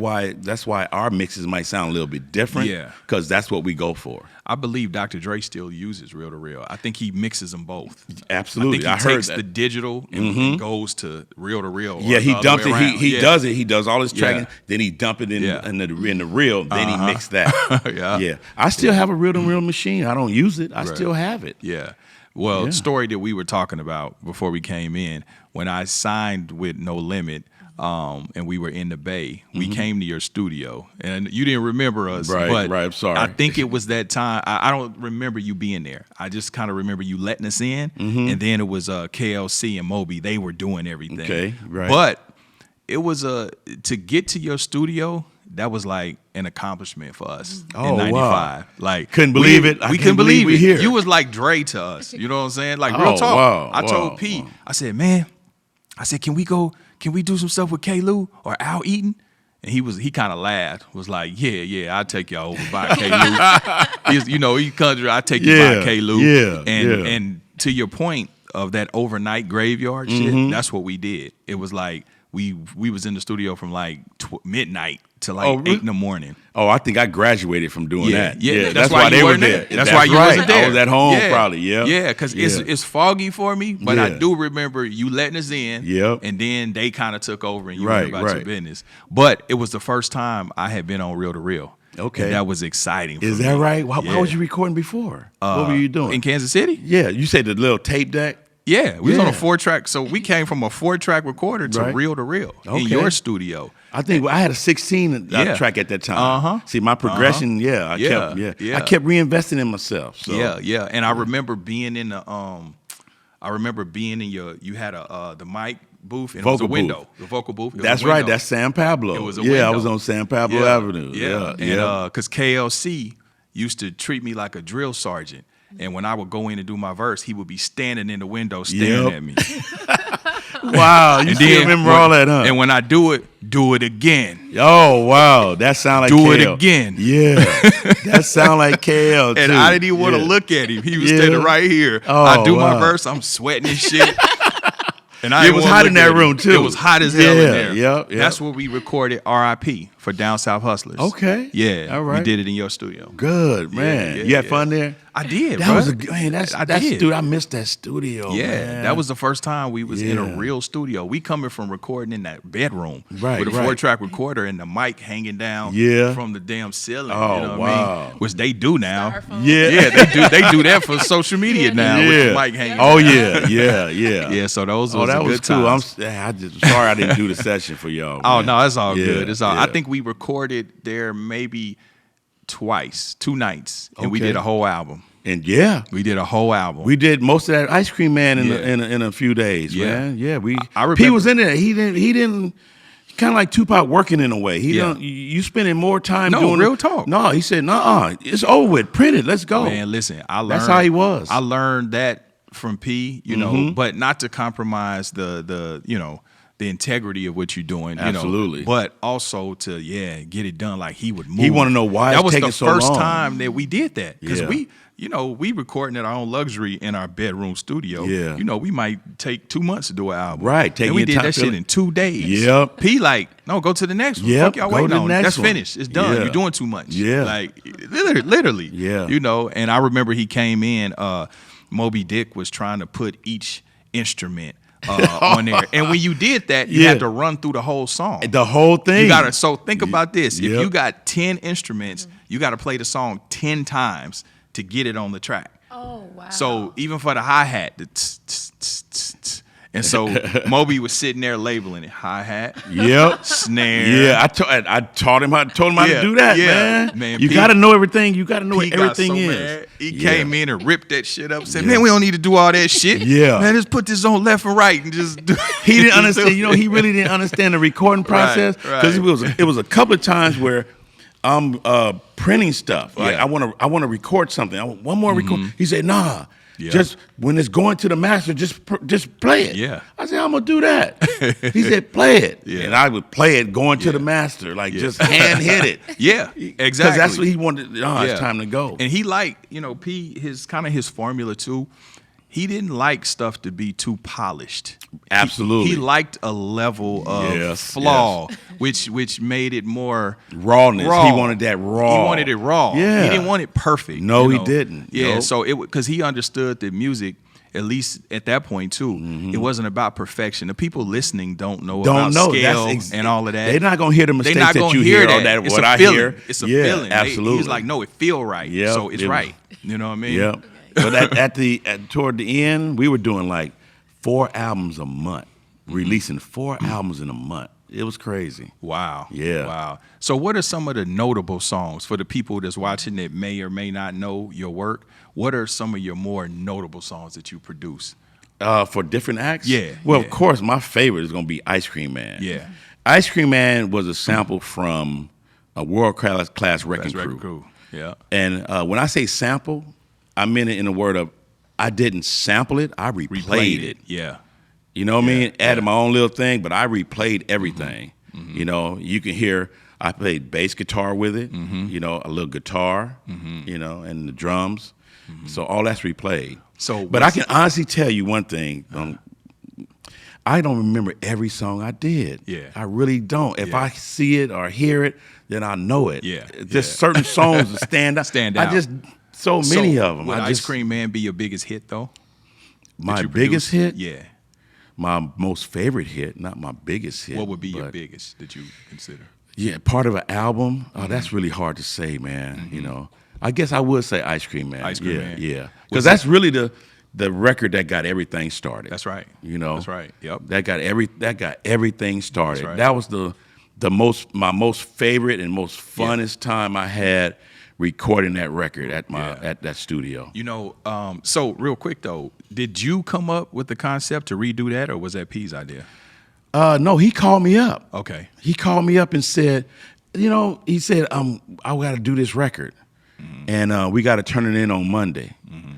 why our mixes might sound a little bit different. Yeah. Because that's what we go for. I believe Dr. Dre still uses reel to reel. I think he mixes them both. Absolutely. I I think he heard takes that. the digital and goes to reel to reel. Yeah, he dumps it. He Yeah. does it. He does all his tracking. Yeah. Then he dump it in, Yeah. in the reel. Then he mix that. Yeah. I still have a reel to reel machine. I don't use it. I Right. still have it. Yeah. Well, Yeah. story that we were talking about before we came in, when I signed with No Limit, and we were in the Bay, we came to your studio, and you didn't remember us. Right, but right, I'm sorry. I think it was that time. I don't remember you being there. I just kind of remember you letting us in, and then it was KLC and Moby. They were doing everything. Okay, right. But it was to get to your studio. That was like an accomplishment for us Oh, in '95. wow. Like Couldn't believe it. I We can't couldn't believe believe we it. here. You was like Dre to us. You know what I'm saying? Like real Oh, talk. wow, I wow, told P. wow. I said, man. I said, can we do some stuff with K. Lou or Al Eaton? And he kind of laughed. Was like, yeah, I'll take y'all over by K. Lou. He country. I take you by K. Lou. Yeah, And to your point of that overnight graveyard shit, that's what we did. It was like we was in the studio from like midnight to like Oh, really? 8 in the morning. Oh, I think I graduated from doing that. Yeah. That's why they you were weren't there. That's why you right. wasn't there. I was at home probably. Yeah. Yeah, because it's foggy for me, but I Yeah. do remember you letting us in. Yep. And then they kind of took over and you Right, went about your right. business. But it was the first time I had been on Reel to Reel. Okay. And that was exciting for Is me. that right? Why Yeah. was you recording before? What were you doing? In Kansas City? Yeah, you said the little tape deck. Yeah, we was on a Yeah. 4-track. So we came from a 4-track recorder to Right. Reel to Reel in Okay. your studio. I think I had a 16 Yeah. track at that time. Uh-huh. See, my progression, I Yeah, kept yeah. I kept reinvesting in myself. So. Yeah. And I remember being in the you had the mic booth and it was a Vocal window. booth. The vocal booth. It was That's a right. window. That's San Pablo. It was a I window. was on San Pablo Avenue. Yeah. And because KLC used to treat me like a drill sergeant. And when I would go in and do my verse, he would be standing in the window staring Yep. at me. Wow, you And still then remember all that, huh? And when I do it again. Oh wow, that sound like Do it KL. again. Yeah, that sound like KL too. And I didn't even want to Yeah. look at him. He was Yeah. standing right here. Oh, I do my wow. verse. I'm sweating and shit. And I It didn't was wanna hot look in that at him. room, too. It was hot as hell in Yeah, there. yep. That's where we recorded R.I.P. for Down South Hustlers. Okay. Yeah. All right. We did it in your studio. Good man. yeah, you had yeah. fun there. I did. That bruh. was a man. That's I that's did. dude. I missed that studio. Yeah, man. that was the first time we was in a Yeah. real studio. We coming from recording in that bedroom Right, with a right. 4-track recorder and the mic hanging down Yeah. from the damn ceiling. Oh, you know what I wow. mean? Which they do now. Styrofoam. Yeah. Yeah, they do that for social media now with the mic hanging. Oh down. yeah. Yeah. So those Oh, was that a was good cool. times. I just sorry I didn't do the session for y'all. Oh man. no, it's all Yeah, good. It's all. I yeah. think we recorded there maybe twice, 2 nights, and we Okay. did a whole album. And yeah, We did a whole album. we did most of that Ice Cream Man Yeah. in a few days. Yeah. Man. Yeah. I remember- P was in there. He didn't. Kind of like Tupac working in a way. He Yeah. don't. You spending more time No, doing real talk. No, he said, "Nah, it's over with. Print it. Let's go." Man, listen, I learned That's how he was. I learned that from P, you know, but not to compromise the the integrity of what you're doing, you Absolutely. know, but also to get it done like he would move. He wanna know why that it's was taking the so first long. time that we did that because Yeah. we recording at our own luxury in our bedroom studio. Yeah. You know, we might take 2 months to do an album. Right, And taking we your did time that shit feeling- in 2 days. Yep. P like, no, go to the next one. Yep, Fuck y'all go waiting to the on. next That's one. finished. It's done. Yeah. You're doing too much. Yeah. Like literally. Yeah. You know, and I remember he came in, Moby Dick was trying to put each instrument on there. And when you did that, you Yeah. had to run through the whole song. The whole thing. You gotta think about this. If Yep. you got 10 instruments, you got to play the song 10 times to get it on the track. Oh, wow. So even for the hi-hat, the tss, tss, tss, tss, tss. And so Moby was sitting there labeling it. Hi-hat, Yep. snare. Yeah, I taught him how to do that, man. You got to know everything. You got to know what He got everything so is. mad. He came in and ripped that shit up. Said, "Man, we don't need to do all that shit. Yeah. Man, just put this on left and right and just." Do He didn't understand. You know, he really didn't understand the recording process because right. it was a couple of times where I'm printing stuff. Like Yeah. I want to record something. I want one more record. He said, "Nah, Yeah. just when it's going to the master, just play it." Yeah. I said, "I'm gonna do that." He said, "Play it," Yeah. and I would play it going to the master, like just hand hit it. Yeah, Because exactly. that's what he wanted. Oh, Yeah. it's time to go. And he liked, P, his formula too. He didn't like stuff to be too polished. Absolutely. He liked a level of Yes, flaw, which made it more Rawness. raw. He wanted that raw. He wanted it raw. Yeah. He didn't want it perfect. No, he didn't. Yeah, Nope. so because he understood that music, at least at that point too, it wasn't about perfection. The people listening don't know about scale and all of that. They're not gonna hear the mistakes They're not that gonna you hear hear that. or that It's what a I feeling. hear. It's a Yeah, feeling. absolutely. He's like, no, it feel right. Yep, So it's it was- right. You know what I mean? Yep. But toward the end, we were doing like 4 albums a month, releasing 4 albums in a month. It was crazy. Wow. Yeah. Wow. So what are some of the notable songs for the people that's watching that may or may not know your work? What are some of your more notable songs that you produce? For different acts? Yeah, Well, yeah. of course, my favorite is going to be Ice Cream Man. Yeah. Ice Cream Man was a sample from a world-class wrecking That's crew. Record Crew. Yeah. And when I say sample, I meant it in the word of I didn't sample it, I replayed it. Yeah. You know what I mean? yeah. Added my own little thing, but I replayed everything. You know, you can hear I played bass guitar with it, you know, a little guitar, you know, and the drums. So all that's replayed. So but I can honestly tell you one thing. I don't remember every song I did. Yeah. I really don't. If Yeah. I see it or hear it, then I know it. Yeah, Just yeah. certain songs that stand out. Stand out. I just so many of them. Would I Ice just, Cream Man be your biggest hit though? my you biggest produced? hit? Yeah. My most favorite hit, not my biggest hit. What would be your but- biggest that you consider? Yeah, part of an album. Oh, that's really hard to say, man. You know, I guess I would say Ice Cream Man. Ice Cream yeah, Man. Yeah, Was because that's really the record that got everything started. That's right. You know, That's right. Yep. That got everything started. That's right. That was my most favorite and most funnest time I had recording that record at at that studio. You know, so real quick though, did you come up with the concept to redo that, or was that P's idea? No, he called me up. Okay. He called me up and said, you know, he said, I got to do this record, and we got to turn it in on Monday,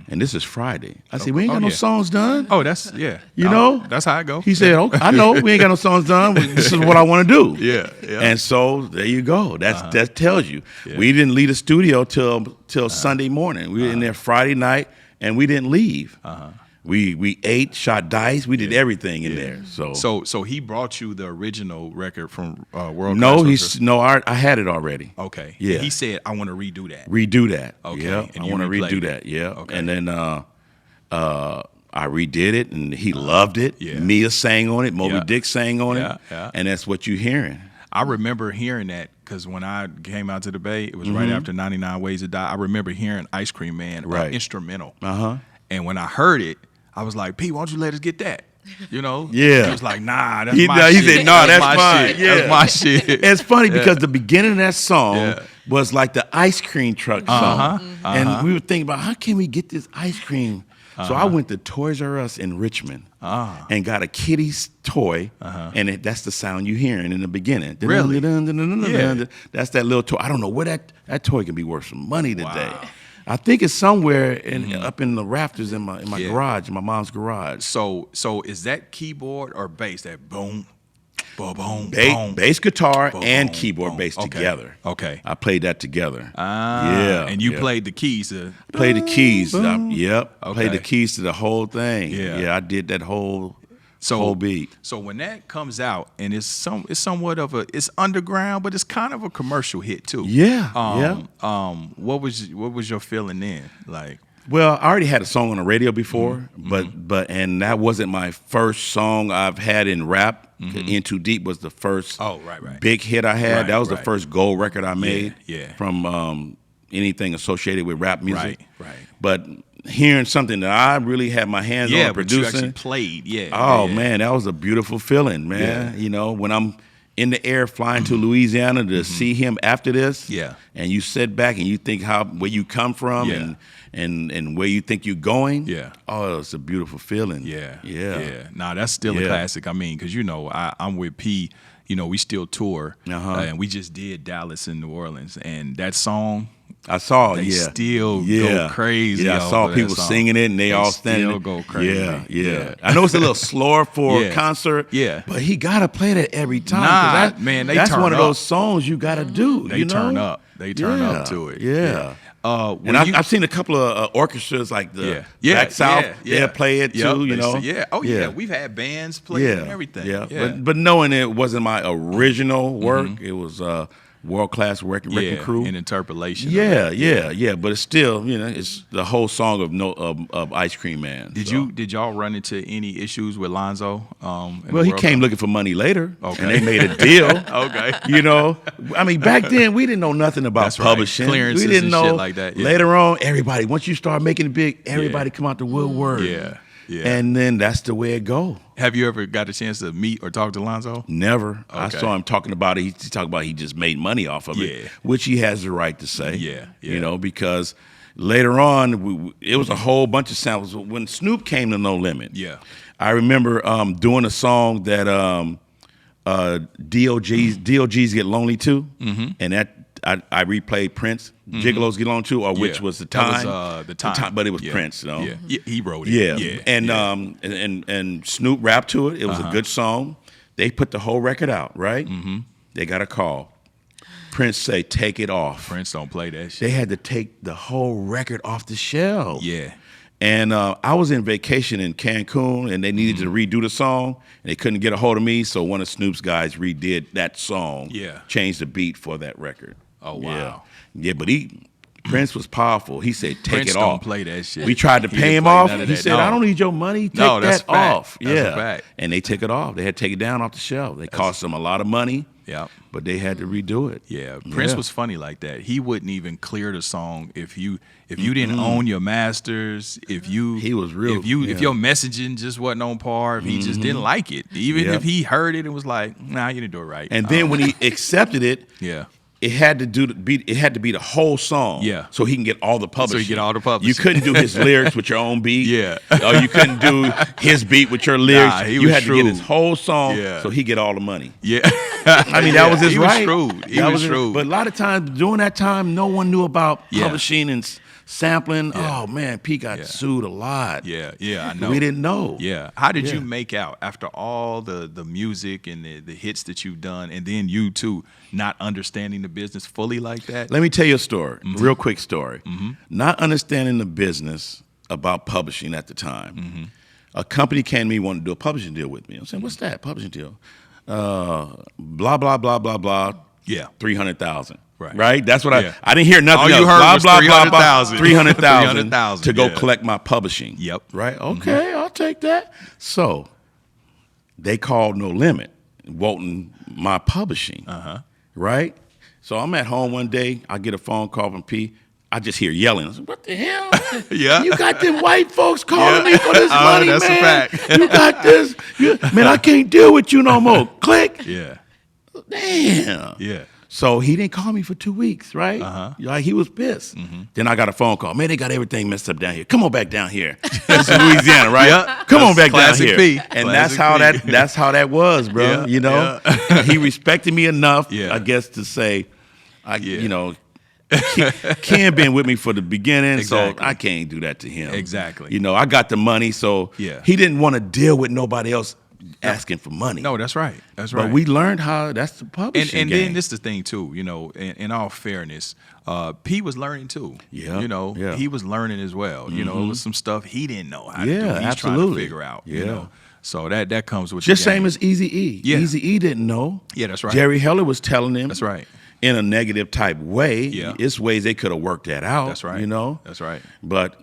and this is Friday. I said, we ain't got no songs done. Oh, that's yeah. You know? that's how I go. He said, okay, I know we ain't got no songs done. This is what I want to do. Yeah, yeah. And so there you go. That tells you. We didn't leave the studio till Sunday morning. We were in there Friday night, and we didn't leave. We ate, shot dice. We did everything in there. So he brought you the original record from World No, Class Orchestra? I had it already. Okay. Yeah. He said, I want to redo that. Redo that. Okay. Yep. And I you want to replayed redo it. that. Yeah. Okay. And then I redid it, and he loved it. Yeah. Mia sang on it. Moby Yeah. Dick sang on Yeah, it. yeah. And that's what you're hearing. I remember hearing that because when I came out to the Bay, it was right after 99 Ways to Die. I remember hearing Ice Cream Man, Right. instrumental. Uh-huh. And when I heard it, I was like, P, why don't you let us get that? You know? Yeah. He was like, nah, that's He my shit. said, "Nah, that's my mine." shit. Yeah. That's my shit. And it's funny because the beginning of that song Yeah. was like the ice cream truck song. And we were thinking about how can we get this ice cream? So I went to Toys R Us in Richmond and got a kitty's toy, and that's the sound you're hearing in the beginning. Really? Yeah. That's that little toy. I don't know where that toy can be worth some money today. I think it's somewhere up in the rafters in my Yeah. garage, in my mom's garage. So is that keyboard or bass? That boom, boom, boom, Bass guitar boom, and boom, keyboard boom. bass Okay. together. Okay. I played that together. Yeah. And you yeah. played the keys. Played the keys. Yep. Okay. Played the keys to the whole thing. Yeah. Yeah, I did that whole beat. So when that comes out, and it's somewhat of it's underground, but it's kind of a commercial hit too. Yeah, What was your feeling then? Like, Well, I already had a song on the radio before, but that wasn't my first song I've had in rap. In Too Deep was the first right. big hit I had. Right, that was right. the first gold record I made yeah. from anything associated with rap music. Right. But hearing something that I really had my hands on But producing. you actually played. Yeah. Oh yeah. man, that was a beautiful feeling, man. Yeah. You know, when I'm in the air flying to Louisiana to see him after this. Yeah. And you sit back and you think where you come from and where you think you're going. Yeah. Oh, it's a beautiful feeling. Yeah. Nah, that's still a classic. I mean, because I'm with P. We still tour, and we just did Dallas and New Orleans, and that song. I saw, they still go crazy. Yeah, I saw people singing it, and they all standing. Still go crazy. Yeah. I know it's a little slower for a concert. Yeah, but he gotta play that every time. Nah, man, that's one of those songs you gotta do. They turn up. They turn up to it. Yeah. And I've seen a couple of orchestras like the Back South. They'll play it too. Yeah. We've had bands play it and everything. Yeah. But knowing it wasn't my original work, it was world-class wrecking crew. And interpolation. Yeah. But it's still, it's the whole song of Ice Cream Man. Did y'all run into any issues with Lonzo? Well, he came looking for money later, and they made a deal. Okay. I mean, back then we didn't know nothing about publishing. Clearances we didn't know. Shit like that. Yeah. Later on, once you start making it big, everybody come out the woodwork. Yeah. And then that's the way it go. Have you ever got a chance to meet or talk to Lonzo? Never. Okay. I saw him talking about it. He talked about he just made money off of it, which he has the right to say. Yeah. Because later on, it was a whole bunch of samples. When Snoop came to No Limit, I remember doing a song that DOGs Get Lonely Too, and that I replayed Prince, Gigolos Get Lonely Too, or which was The Time. That was, the time. But it was Prince, Yeah, he wrote it. Yeah. And Snoop rapped to it. It was a good song. They put the whole record out, right? They got a call. Prince say, take it off. Prince don't play that shit. They had to take the whole record off the shelf. Yeah. And I was in vacation in Cancun, and they needed to redo the song, and they couldn't get a hold of me, so one of Snoop's guys redid that song, changed the beat for that record. Oh, wow. Yeah, but Prince was powerful. He said, take Prince it don't off. play that shit. We tried to pay him off. He said, I don't need your money. Take that off. That's a fact. And they took it off. They had to take it down off the shelf. They cost them a lot of money. Yeah. But they had to redo it. Yeah. Prince was funny like that. He wouldn't even clear the song if you didn't own your masters, he was real. If your messaging just wasn't on par, if he just didn't like it. Even if he heard it and was like, nah, you didn't do it right. And then when he accepted it, it had to be the whole song. Yeah. So he can get all the publishing. So he get all the publishing. You couldn't do his lyrics with your own beat. Yeah. Or you couldn't do his beat with your lyrics. Nah, you had to get his whole song so he get all the money. Yeah. I mean, that was his right. He was shrewd. But a lot of times during that time, no one knew about publishing and sampling. Oh man, P got sued a lot. Yeah, I know. We didn't know. Yeah. How did you make out after all the music and the hits that you've done, and then you too not understanding the business fully like that? Let me tell you a story, real quick story. Not understanding the business about publishing at the time. A company came to me, wanted to do a publishing deal with me. I'm saying, what's that publishing deal? Blah blah blah blah blah. Yeah, 300,000. Right. That's what I didn't hear nothing. All else. you heard blah, was blah, 300,000. 300,000 to go collect my publishing. Yep. Right. Okay, I'll take that. So they called No Limit, wanting my publishing. Right. So I'm at home one day. I get a phone call from P. I just hear yelling. I said, what the hell? You got them white folks calling me for this money, that's man. a fact. You got this. Man, I can't deal with you no more. Click. Yeah. Damn. Yeah. So he didn't call me for 2 weeks, right? Like he was pissed. Then I got a phone call. Man, they got everything messed up down here. Come on back down here. This is Louisiana, right? Come on back down here. P. And Classic that's how that was, bro. He respected me enough, Yeah. I guess, to say, Ken been with me for the beginning, so I can't do that to him. Exactly. I got the money, so he didn't want to deal with nobody else asking for money. No, that's right. That's right. But we learned how that's the publishing and game. then this is the thing too, in all fairness, P was learning too. Yeah. He was learning as well. It was some stuff he didn't know how to do. He's absolutely. trying to figure out. Yeah. So that comes with just the game. same as Eazy-E. Yeah. Eazy-E didn't know. Yeah, that's right. Jerry Heller was telling him. That's right. In a negative type way. Yeah. It's ways they could have worked that out. That's right. That's right. But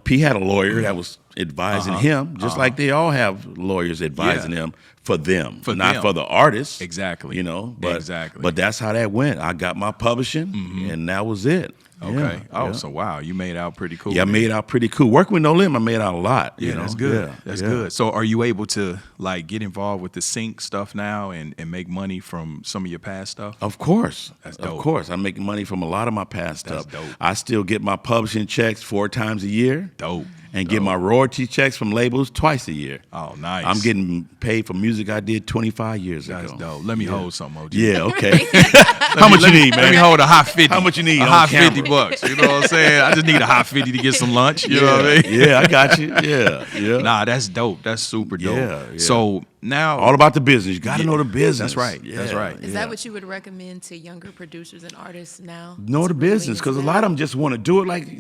P had a lawyer that was advising him, just like they all have lawyers advising them for them, not for the artists. Exactly. But that's how that went. I got my publishing, and that was it. Okay. Yeah. So wow, you made out pretty cool. Yeah, I made out pretty cool. Working with No Limit, I made out a lot. Yeah, you know? that's good. Yeah, That's yeah. good. So are you able to like get involved with the sync stuff now and make money from some of your past stuff? Of course. That's dope. Of course. I'm making money from a lot of my past That's stuff. dope. I still get my publishing checks 4 times a year. Dope. And get my royalty checks from labels twice a year. Oh, nice. I'm getting paid for music I did 25 years That's ago. dope. Let me hold some, OG. Yeah, okay. How much you need, man? Let me hold a hot 50. How much you need A on hot camera? $50. You know what I'm saying? I just need a hot 50 to get some lunch. You know what I mean? Yeah, I got you. Yeah, yeah. Nah, that's dope. That's super dope. Yeah, yeah. So now All about the business. You got to know the business. That's right. Yeah, That's right. Is yeah. that what you would recommend to younger producers and artists now? Know the To really business, because a into lot that? of them just want to do it like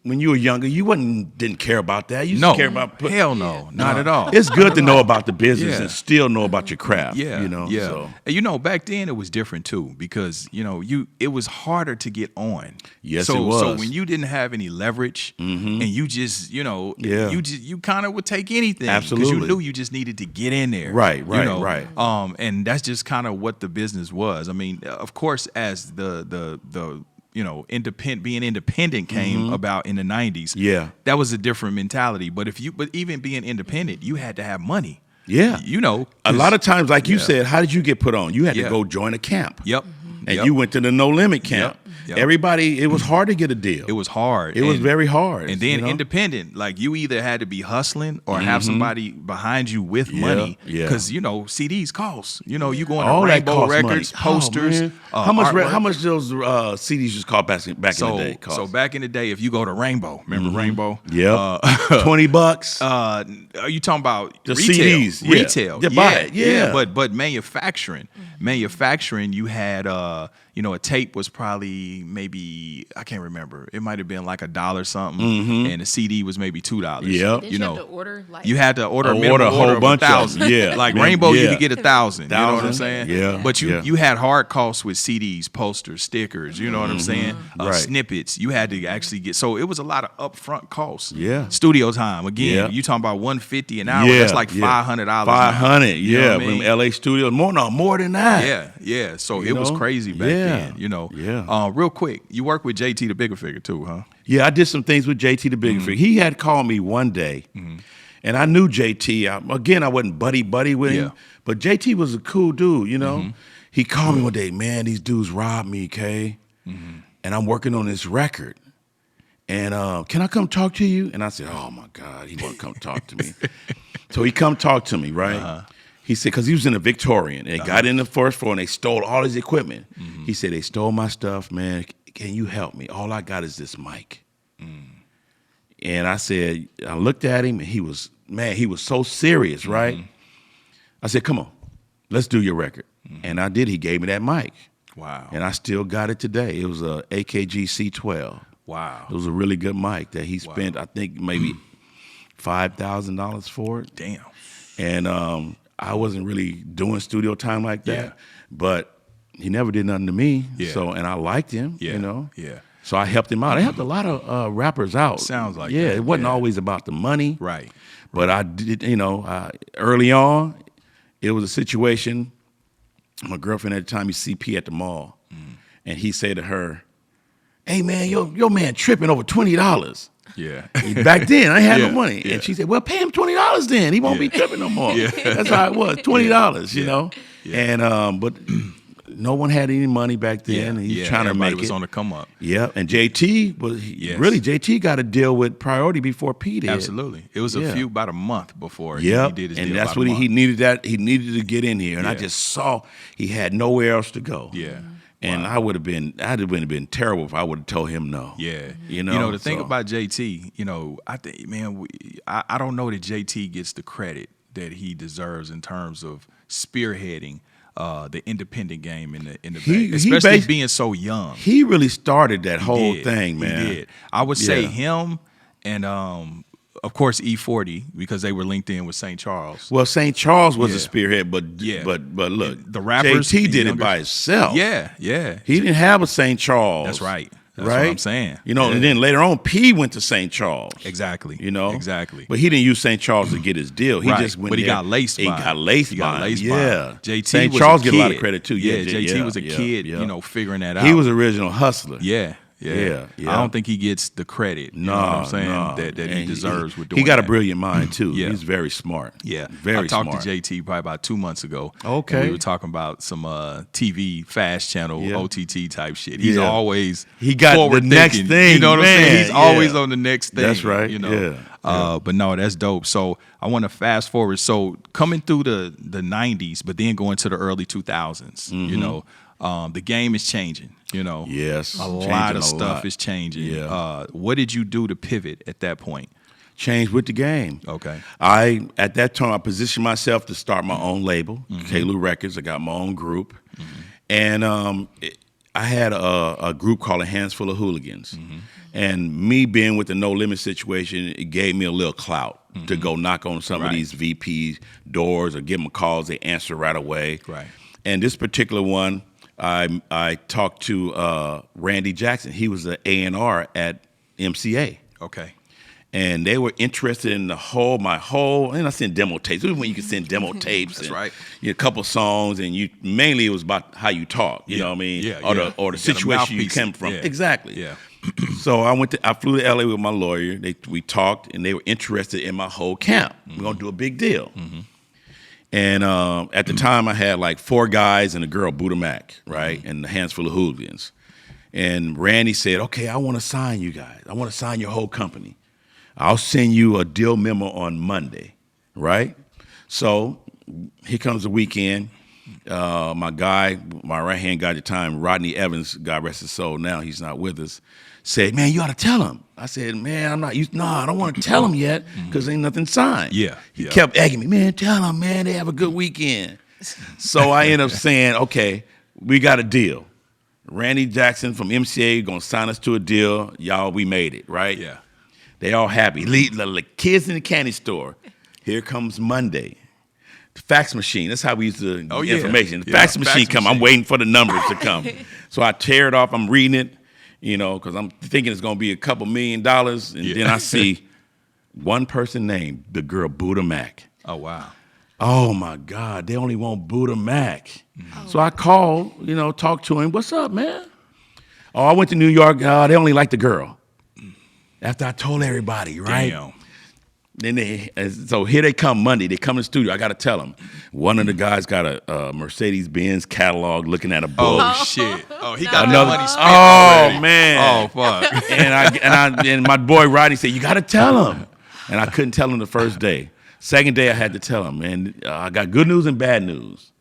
when you were younger. You didn't care about that. You just no, care about hell no, not at all. It's good to know about the business Yeah. and still know about your craft. Yeah, you know. yeah. So. And, back then it was different too because it was harder to get on. Yes, so, it was. So when you didn't have any leverage and you just Yeah. you kind of would take anything Absolutely. because you knew you just needed to get in there. Right, right. And that's just kind of what the business was. I mean, of course, as the being independent came about in the 90s. Yeah. That was a different mentality. But even being independent, you had to have money. Yeah. A lot of times, like you said, how did you get put on? You had to Yeah. go join a camp. Yep. And Yep. you went to the No Limit camp. Yep. Everybody, it was hard to get a deal. It was hard. It was very hard. And then you know? independent, like you either had to be hustling or have somebody behind you with money. yeah. Because, CDs cost. You going to All that Rainbow costs Records, money. Oh, posters. man. How much? artwork. How much those CDs just cost back in the day? Cost? So back in the day, if you go to Rainbow, remember Rainbow? Yeah, $20. Are you talking about The retail? CDs, yeah. Retail, Yeah, buy it, yeah. But manufacturing, you had a tape was probably maybe I can't remember. It might have been like $1 something, and the CD was maybe $2. Yep. Didn't you have to order like You had to order a Order minimum a whole order of bunch of 1,000. them. Yeah. Like Man, Rainbow, you yeah. could get 1,000. You know what I'm 1,000. saying? Yeah. But Yeah. you had hard costs with CDs, posters, stickers. You know what I'm saying? Right. Snippets. You had to actually get. So it was a lot of upfront costs. Yeah. Studio time again. Yeah. You talking about $150 an hour? That's like $500. now. $500. You know Yeah, what I mean? from LA studios. More than that. Yeah. So You it was know? crazy back Yeah. then. Yeah. Real quick, you work with JT the Bigger Figure too, huh? Yeah, I did some things with JT the Big Figure. He had called me one day, and I knew JT. I wasn't buddy with him, Yeah. but JT was a cool dude, He called me one day, man, these dudes robbed me, Kay, and I'm working on this record. And can I come talk to you? And I said, oh, my God, he want to come talk to me. So he come talk to me, right? He said, because he was in a Victorian. They got in the first floor, and they stole all his equipment. He said, they stole my stuff, man. Can you help me? All I got is this mic. And I said, I looked at him, and he was so serious, right? I said, come on, let's do your record. And I did. He gave me that mic. Wow. And I still got it today. It was a AKG C12. Wow. It was a really good mic that he spent, I think, maybe $5,000 for it. Damn. And I wasn't really doing studio time like that. Yeah. But he never did nothing to me. Yeah. So, and I liked him, Yeah. Yeah. So I helped him out. I helped a lot of rappers out. Sounds like yeah, that. it wasn't Yeah. always about the money. Right. But I did, early on, it was a situation. My girlfriend at the time, CP at the mall, and he said to her, "Hey man, your man tripping over $20." Yeah. Back then, I had Yeah, no money, yeah. and she said, "Well, pay him $20 then. He won't be tripping no more." Yeah. That's how it was, $20. You know, Yeah. and but no one had any money back then. And he's trying to everybody make was it. on the come up. Yeah, and JT was Yes. really JT got to deal with priority before P did. Absolutely. It was about a month before he Yep, did his and deal. that's about what a he month. needed. That he needed to get in here, and I Yeah. just saw he had nowhere else to go. Yeah. and Wow. I would have been terrible if I would have told him no. Yeah. you know. The thing so- about JT, I think, man, I don't know that JT gets the credit that he deserves in terms of spearheading the independent game in the He- Bay, especially basi- being so young. he really started that He whole did. thing, man. He did. I would say Yeah. him and of course E-40 because they were linked in with St. Charles. Well, St. Charles was Yeah. a spearhead, but Yeah. but look, The rappers, JT the did it younger- by himself. Yeah. he didn't have a St. Charles. That's right. That's right? what I'm saying. Yeah. And then later on, P went to St. Charles. Exactly. Exactly. Exactly. But he didn't use St. Charles to get his deal. He Right, just went but he there. got laced He by got it. laced He by got it. laced by Yeah. it. JT St. was Charles a get a lot of kid. credit too. Yeah, Yeah, JT yeah, was a yeah, kid, yeah. figuring that out. He was original hustler. Yeah. Yeah. I don't think he gets the credit. You know what I'm saying? That he deserves with doing He got that. a brilliant mind too. Yeah. He's very smart. Yeah, very I talked smart. to JT probably about 2 months ago. Okay. And we were talking about some TV fast channel Yeah. OTT type shit. He's Yeah. always He got the forward next thinking. thing, You know what I'm saying? man. He's always Yeah. on the next thing. That's right. You know. Yeah. But no, that's dope. So I want to fast forward. So coming through the 90s, but then going to the early 2000s. You know, the game is changing. You know, Yes. a lot Changing of a stuff lot. is changing. Yeah. What did you do to pivot at that point? Changed with the game. Okay. At that time, I positioned myself to start my own label, Kalu Records. I got my own group. And I had a group called A Handsful of Hooligans. And me being with the No Limit situation, it gave me a little clout to go knock on some of these VP doors or give them calls. They answer right away. Right. And this particular one, I talked to Randy Jackson. He was the A&R at MCA. Okay. And they were interested in and I sent demo tapes. This is when you can send demo tapes. That's and, right. A couple songs, and mainly it was about how you talk. You know what I mean? Yeah, Or yeah. the You got a situation you mouthpiece. came from. Yeah. Exactly. Yeah. So I flew to LA with my lawyer. We talked, and they were interested in my whole camp. We're gonna do a big deal. And at the time, I had like 4 guys and a girl, Buddha Mac, right, and a handful of hooligans. And Randy said, "Okay, I want to sign you guys. I want to sign your whole company. I'll send you a deal memo on Monday, right?" So here comes the weekend. My right-hand guy at the time, Rodney Evans, God rest his soul, now he's not with us, said, "Man, you ought to tell him." I said, "Man, I don't want to tell him yet because ain't nothing signed." Yeah, He yeah. kept egging me, "Man, tell him, man, they have a good weekend." So I ended up saying, "Okay, we got a deal. Randy Jackson from MCA going to sign us to a deal. Y'all, we made it, right?" Yeah. They all happy. The kids in the candy store. Here comes Monday. The fax machine. That's how we used to Oh, get yeah. information. The Yeah, fax machine come. I'm machine. waiting for the numbers to come. So I tear it off. I'm reading it, because I'm thinking it's going to be a couple $1 million. And Yeah. then I see one person named the girl Buddha Mac. Oh, wow. Oh, my God. They only want Buddha Mac. So I called, talked to him. "What's up, man?" "Oh, I went to New York. They only like the girl." After I told everybody, right? Damn. Then so here they come Monday. They come in the studio. I got to tell them. One of the guys got a Mercedes-Benz catalog looking at a book. Oh, shit. Oh, he got Another- that money spent oh, already. man. Oh, fuck. and my boy Rodney said, "You got to tell him." And I couldn't tell him the first day. Second day I had to tell him. Man, I got good news and bad news.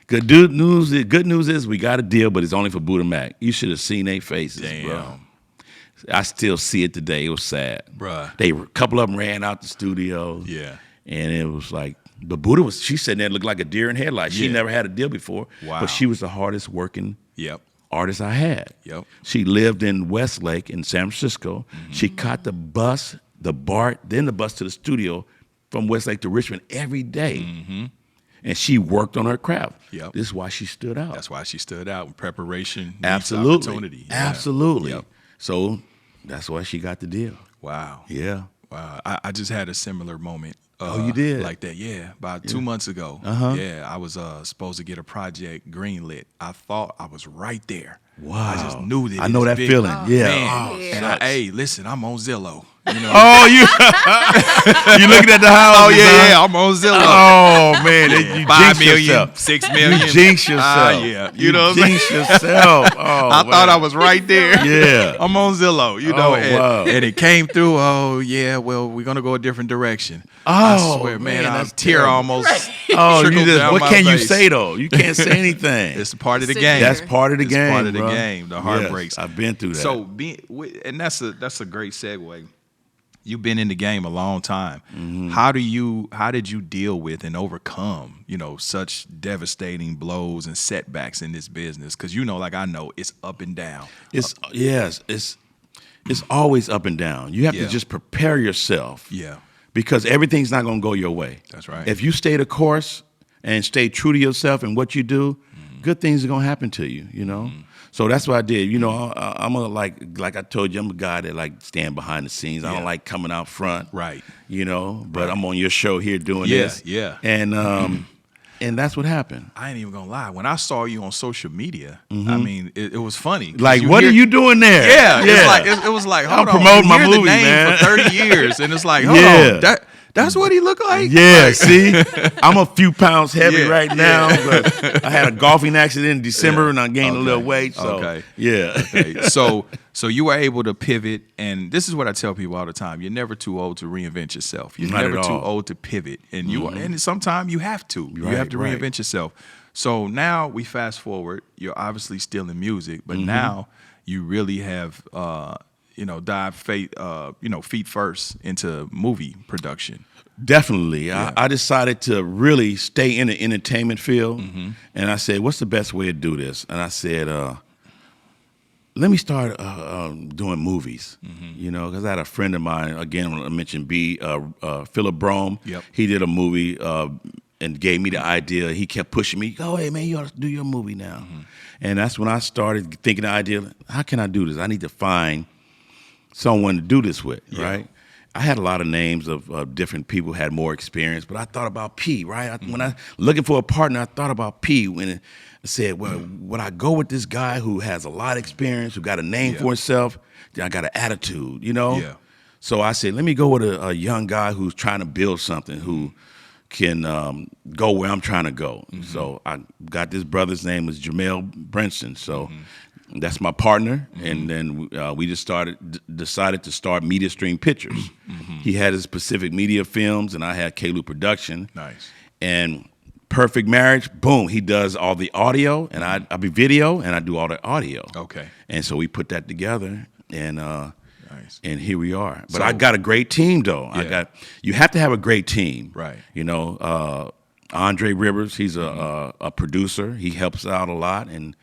Good news is we got a deal, but it's only for Buddha Mac. You should have seen their faces, bro. Damn. I still see it today. It was sad. Bruh. A couple of them ran out the studio. Yeah. And it was like, the Buddha she sat there and looked like a deer in headlights. She Yeah. never had a deal before. Wow. But she was the hardest working Yep. artist I had. Yep. She lived in Westlake in San Francisco. She caught the bus, the BART, then the bus to the studio from Westlake to Richmond every day. And she worked on her craft. Yep. This is why she stood out. That's why she stood out in preparation. meets Absolutely. Opportunity. Yeah. Absolutely. Yep. So that's why she got the deal. Wow. Yeah. Wow. I just had a similar moment. Oh, you did? Like that, yeah. About 2 months ago. Uh-huh. Yeah, I was supposed to get a project greenlit. I thought I was right there. Wow. I just knew that. I know it's that big. feeling. Yeah. Man. Oh, And hey, listen, I'm on Zillow. You know? Oh, you looking at the house? Oh yeah, I'm on Zillow. Oh man, you 5 jinx million, yourself. 6 million. You jinx yourself. Yeah. You know what jinx yourself. Oh, I thought I was right there. Yeah. I'm on Zillow, Oh, and, wow. and it came through. Oh yeah, well we're gonna go a different direction. Oh, I swear, man, man, a that's tear terrible. almost. Oh, you trickled just down what my can you face. say though? You can't say anything. It's a part of the Sit game. there. That's part of the It's game. part of the bro. game. The Yes, heartbreaks. I've been through that. So, and that's a great segue. You've been in the game a long time. Mm-hmm. How did you deal with and overcome, such devastating blows and setbacks in this business? Because like I know, it's up and down. it's always up and down. You have Yeah. to just prepare yourself. Yeah. Because everything's not going to go your way. That's right. If you stay the course and stay true to yourself and what you do, good things are going to happen to you, So that's what I did. I'm a like I told you, I'm a guy that stand behind the scenes. I Yeah. don't like coming out front. Right. But I'm on your show here doing Yeah, this. yeah. And And that's what happened. I ain't even gonna lie. When I saw you on social media, I mean, it was funny. Like, what are you doing there? Yeah, it's like it was like, hold I'm on, promoting you my hear movie, the name man. for 30 years, and it's like, hold Yeah. on, that's what he looked like. Yeah, see, I'm a few pounds heavy Yeah, right now, but I had a golfing accident in December and I gained a little weight. So, Okay. yeah. Okay. So you were able to pivot, and this is what I tell people all the time: you're never too old to reinvent yourself. You're Not never at too all. old to pivot, and and sometimes you have to. You Right, have to right. reinvent yourself. So now we fast forward. You're obviously still in music, but Mm-hmm. now you really have dive feet first into movie production. Definitely. I decided to really stay in the entertainment field. Mm-hmm. And I said, what's the best way to do this? And I said, let me start doing movies, because I had a friend of mine, again, I mentioned Philip Brome. Yep. He did a movie and gave me the idea. He kept pushing me, oh, hey, man, you ought to do your movie now. And that's when I started thinking the idea, how can I do this? I need to find someone to do this with, right? I had a lot of names of different people who had more experience, but I thought about P, right? When I looking for a partner, I thought about P when I said, well, would I go with this guy who has a lot of experience, who got a name for himself? Then I got an attitude, Yeah. So I said, let me go with a young guy who's trying to build something, who can go where I'm trying to go. So I got this brother's name was Jamel Brinson. So that's my partner, and then we just decided to start Media Stream Pictures. He had his Pacific Media Films, and I had Kalu Production. Nice. And perfect marriage, boom, he does all the audio, and I be video, and I do all the audio. Okay. And so we put that together, and Nice. and here we are. But So- I got a great team, though. Yeah. You have to have a great team. Right. Andre Rivers, he's a producer. He helps out a lot, and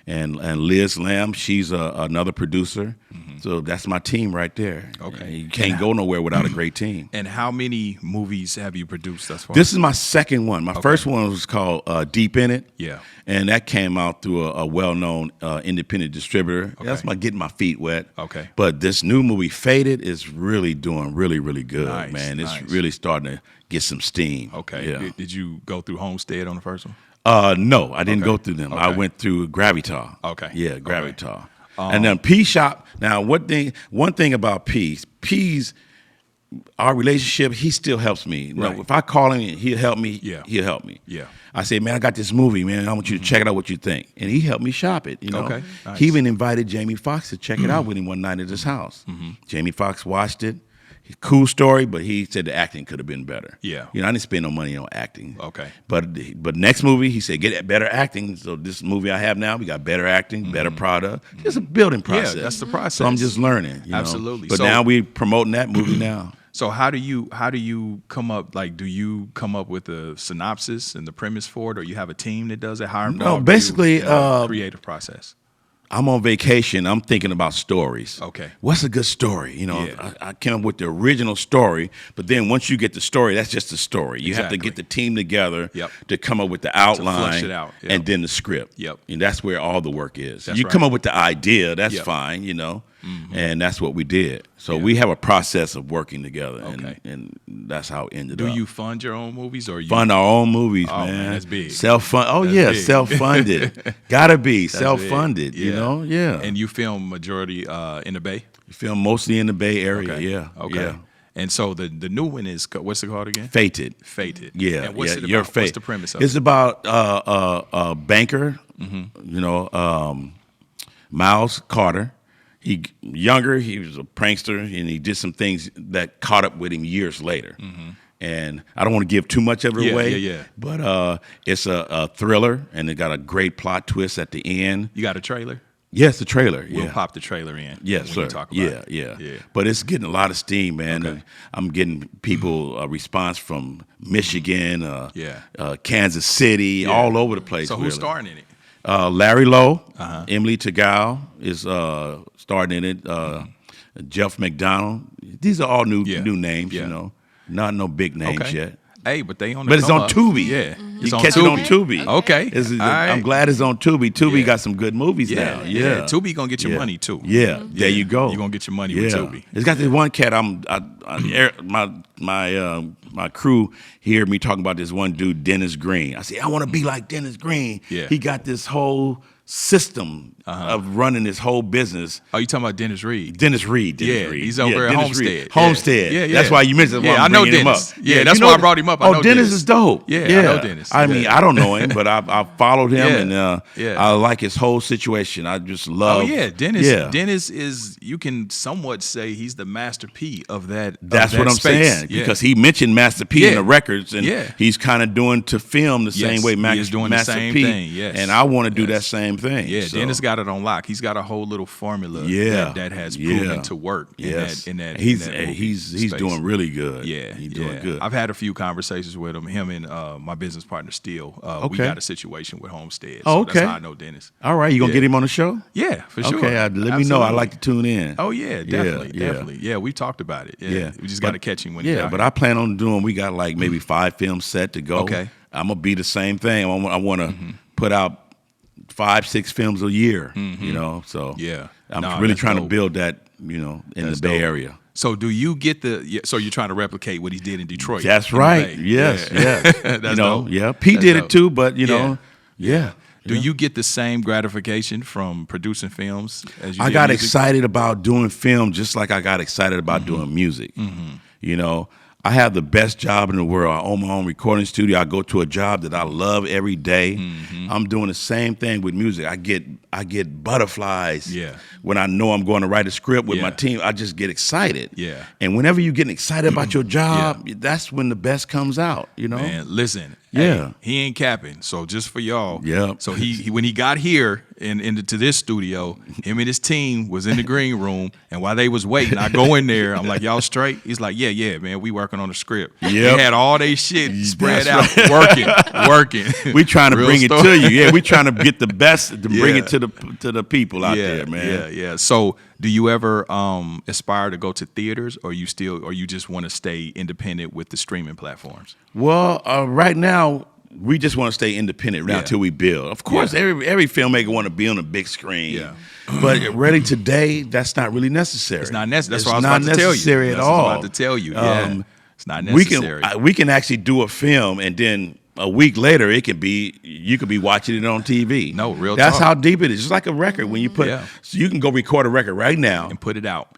Liz Lamb, she's another producer. So that's my team right there. Okay. You can't go nowhere without a great team. And how many movies have you produced thus far? This is my second one. My first one was called Deep in It. Yeah. And that came out through a well-known independent distributor. Okay. That's my getting my feet wet. Okay. But this new movie, Faded, is really doing really, really good, Nice, man. It's nice. really starting to get some steam. Okay. Yeah. Did you go through Homestead on the first one? No, I didn't Okay. go through them. I Okay. went through Gravitar. Okay. Yeah, Okay. Gravitar. And then P Shop. Now, one thing about P's, our relationship, he still helps me. You know, Right. if I call him, he'll help me. Yeah. He'll help me. Yeah. I say, man, I got this movie, man. I want you to check it out. What you think? And he helped me shop it. Okay. Nice. He even invited Jamie Foxx to check it out with him one night at his house. Jamie Foxx watched it. Cool story, but he said the acting could have been better. Yeah. I didn't spend no money on acting. Okay. But next movie, he said, get better acting. So this movie I have now, we got better acting, better product. It's a building process. that's the process. So I'm just learning. Absolutely. But So- now we promoting that movie now. So how do you come up? Like, do you come up with a synopsis and the premise for it, or you have a team that does it? How involved basically, creative process. I'm on vacation. I'm thinking about stories. Okay. What's a good story? Yeah. I came up with the original story, but then once you get the story, that's just the story. You have to Exactly. get the team together Yep. to come up with the outline it out. Yep. and then the script. Yep. And that's where all the work is. That's You right. come up with the idea, that's Yep. fine, and that's what we did. So Yeah. we have a process of working together, Okay. and that's how it ended Do up. you fund your own movies, or you Fund our own movies, Oh, man. man, that's big. Self-fund. Oh, That's yeah, big. self-funded. Gotta be That's self-funded, big. Yeah. And you film majority in the Bay. You film mostly in the Bay Area, Okay. yeah. Okay. Yeah. And so the new one is, what's it called again? Fated. Fated. Yeah, And what's yeah. it about? Your fate. What's the premise of It's it? about a banker, Miles Carter. He younger, he was a prankster, and he did some things that caught up with him years later. And I don't want to give too much of it Yeah, away. yeah. But it's a thriller, and it got a great plot twist at the end. You got a trailer? Yes, the trailer. We'll Yeah. pop the trailer in. Yes, when sir. we talk about Yeah. it. But it's getting a lot of steam, man. Okay. I'm getting people response from Michigan, Kansas City, Yeah. all over the place. So really. who's starring in it? Larry Lowe, Uh-huh. Emily Tagal is starring in it. Jeff McDonald. These are all new Yeah. names. Yeah. Not no big names Okay. yet. Hey, but they on the But it's come on up. Tubi. Yeah. It's You on catch it on Tubi. Tubi. Okay. I'm All right. glad it's on Tubi. Tubi Yeah. got some good movies Yeah, now. yeah. Tubi gonna get your money too. Yeah, there you go. You're gonna get your money with Tubi. It's got this one cat. My crew hear me talking about this one dude, Dennis Green. I say, I want to be like Dennis Green. Yeah. He got this whole system of running this whole business. Oh, you talking about Dennis Reed? Dennis Reed. He's over at Dennis Homestead. Reed. Homestead. Yeah. That's why you mentioned. Yeah, I'm I know bringing him Dennis. up. Yeah, that's why I brought him up. I know Dennis Dennis. is dope. Yeah, I know Dennis. I mean, I don't know him, but I followed him, Yeah. and I like his whole situation. I just love. Oh yeah, Dennis. Yeah. Dennis is. You can somewhat say he's the Master P of that. That's of that what I'm space. saying, Yeah. because he mentioned Master P in Yeah. the records, and Yeah. he's kind of doing to film the same way he is doing the Master same P, thing, yes. and I want to do Yes. that same thing. Yeah, so. Dennis got it on lock. He's got a whole little formula that has proven to work. Yes, in that he's movie he's space. doing really good. Yeah, he's doing good. I've had a few conversations with him and my business partner Steele. We got a situation with Homestead. So Okay. that's how I know Dennis. All right, you gonna get him on the show? Yeah, for sure. Okay, let me know. I Absolutely. like to tune in. Oh yeah, definitely, Yeah. definitely. Yeah, we talked about it. Yeah. We just got to catch him when he's Yeah, out but here. I plan on doing. We got like maybe 5 films set to go. Okay. I'm gonna be the same thing. I want to put out 5-6 films a year. You know, so Yeah. I'm No, really that's trying dope. to build that. You know, in That's the Bay dope. Area. So do you get so you're trying to replicate what he did in Detroit? That's in the right. Bay. Yes, Yeah. yes. That's you know, dope. yeah. P That's did dope. it too, but you know, yeah. Do you get the same gratification from producing films as you I did got music? excited about doing film just like I got excited about doing music. You know, I have the best job in the world. I own my own recording studio. I go to a job that I love every day. I'm doing the same thing with music. I get butterflies when I know I'm going to write a script with my team. I just get excited. Yeah. And whenever you're getting excited about your job, that's when the best comes out, you know? Man, listen. Yeah. Hey, he ain't capping. So just for y'all. Yeah. So he when he got here into this studio, him and his team was in the green room, and while they was waiting, I go in there. I'm like, y'all straight? He's like, yeah, man, we working on the script. Yep. They had all they shit spread That's out, working. We trying to Real bring story. it to you. Yeah, we trying to get the best to bring Yeah. it to the people out there, man. Yeah. So do you ever aspire to go to theaters, or you just want to stay independent with the streaming platforms? Well, right now we just want to stay independent now Yeah. until we build. Of course, every filmmaker want to be on a big screen. Yeah. But really today, that's not really necessary. It's not necessary. That's It's what I was not about to tell you. necessary at That's what I all. was about to tell you. Yeah. It's not We necessary. can actually do a film and then a week later you could be watching it on TV. No, real That's talk. how deep it is. Just like a record when you put Yeah. so you can go record a record right now and put it out.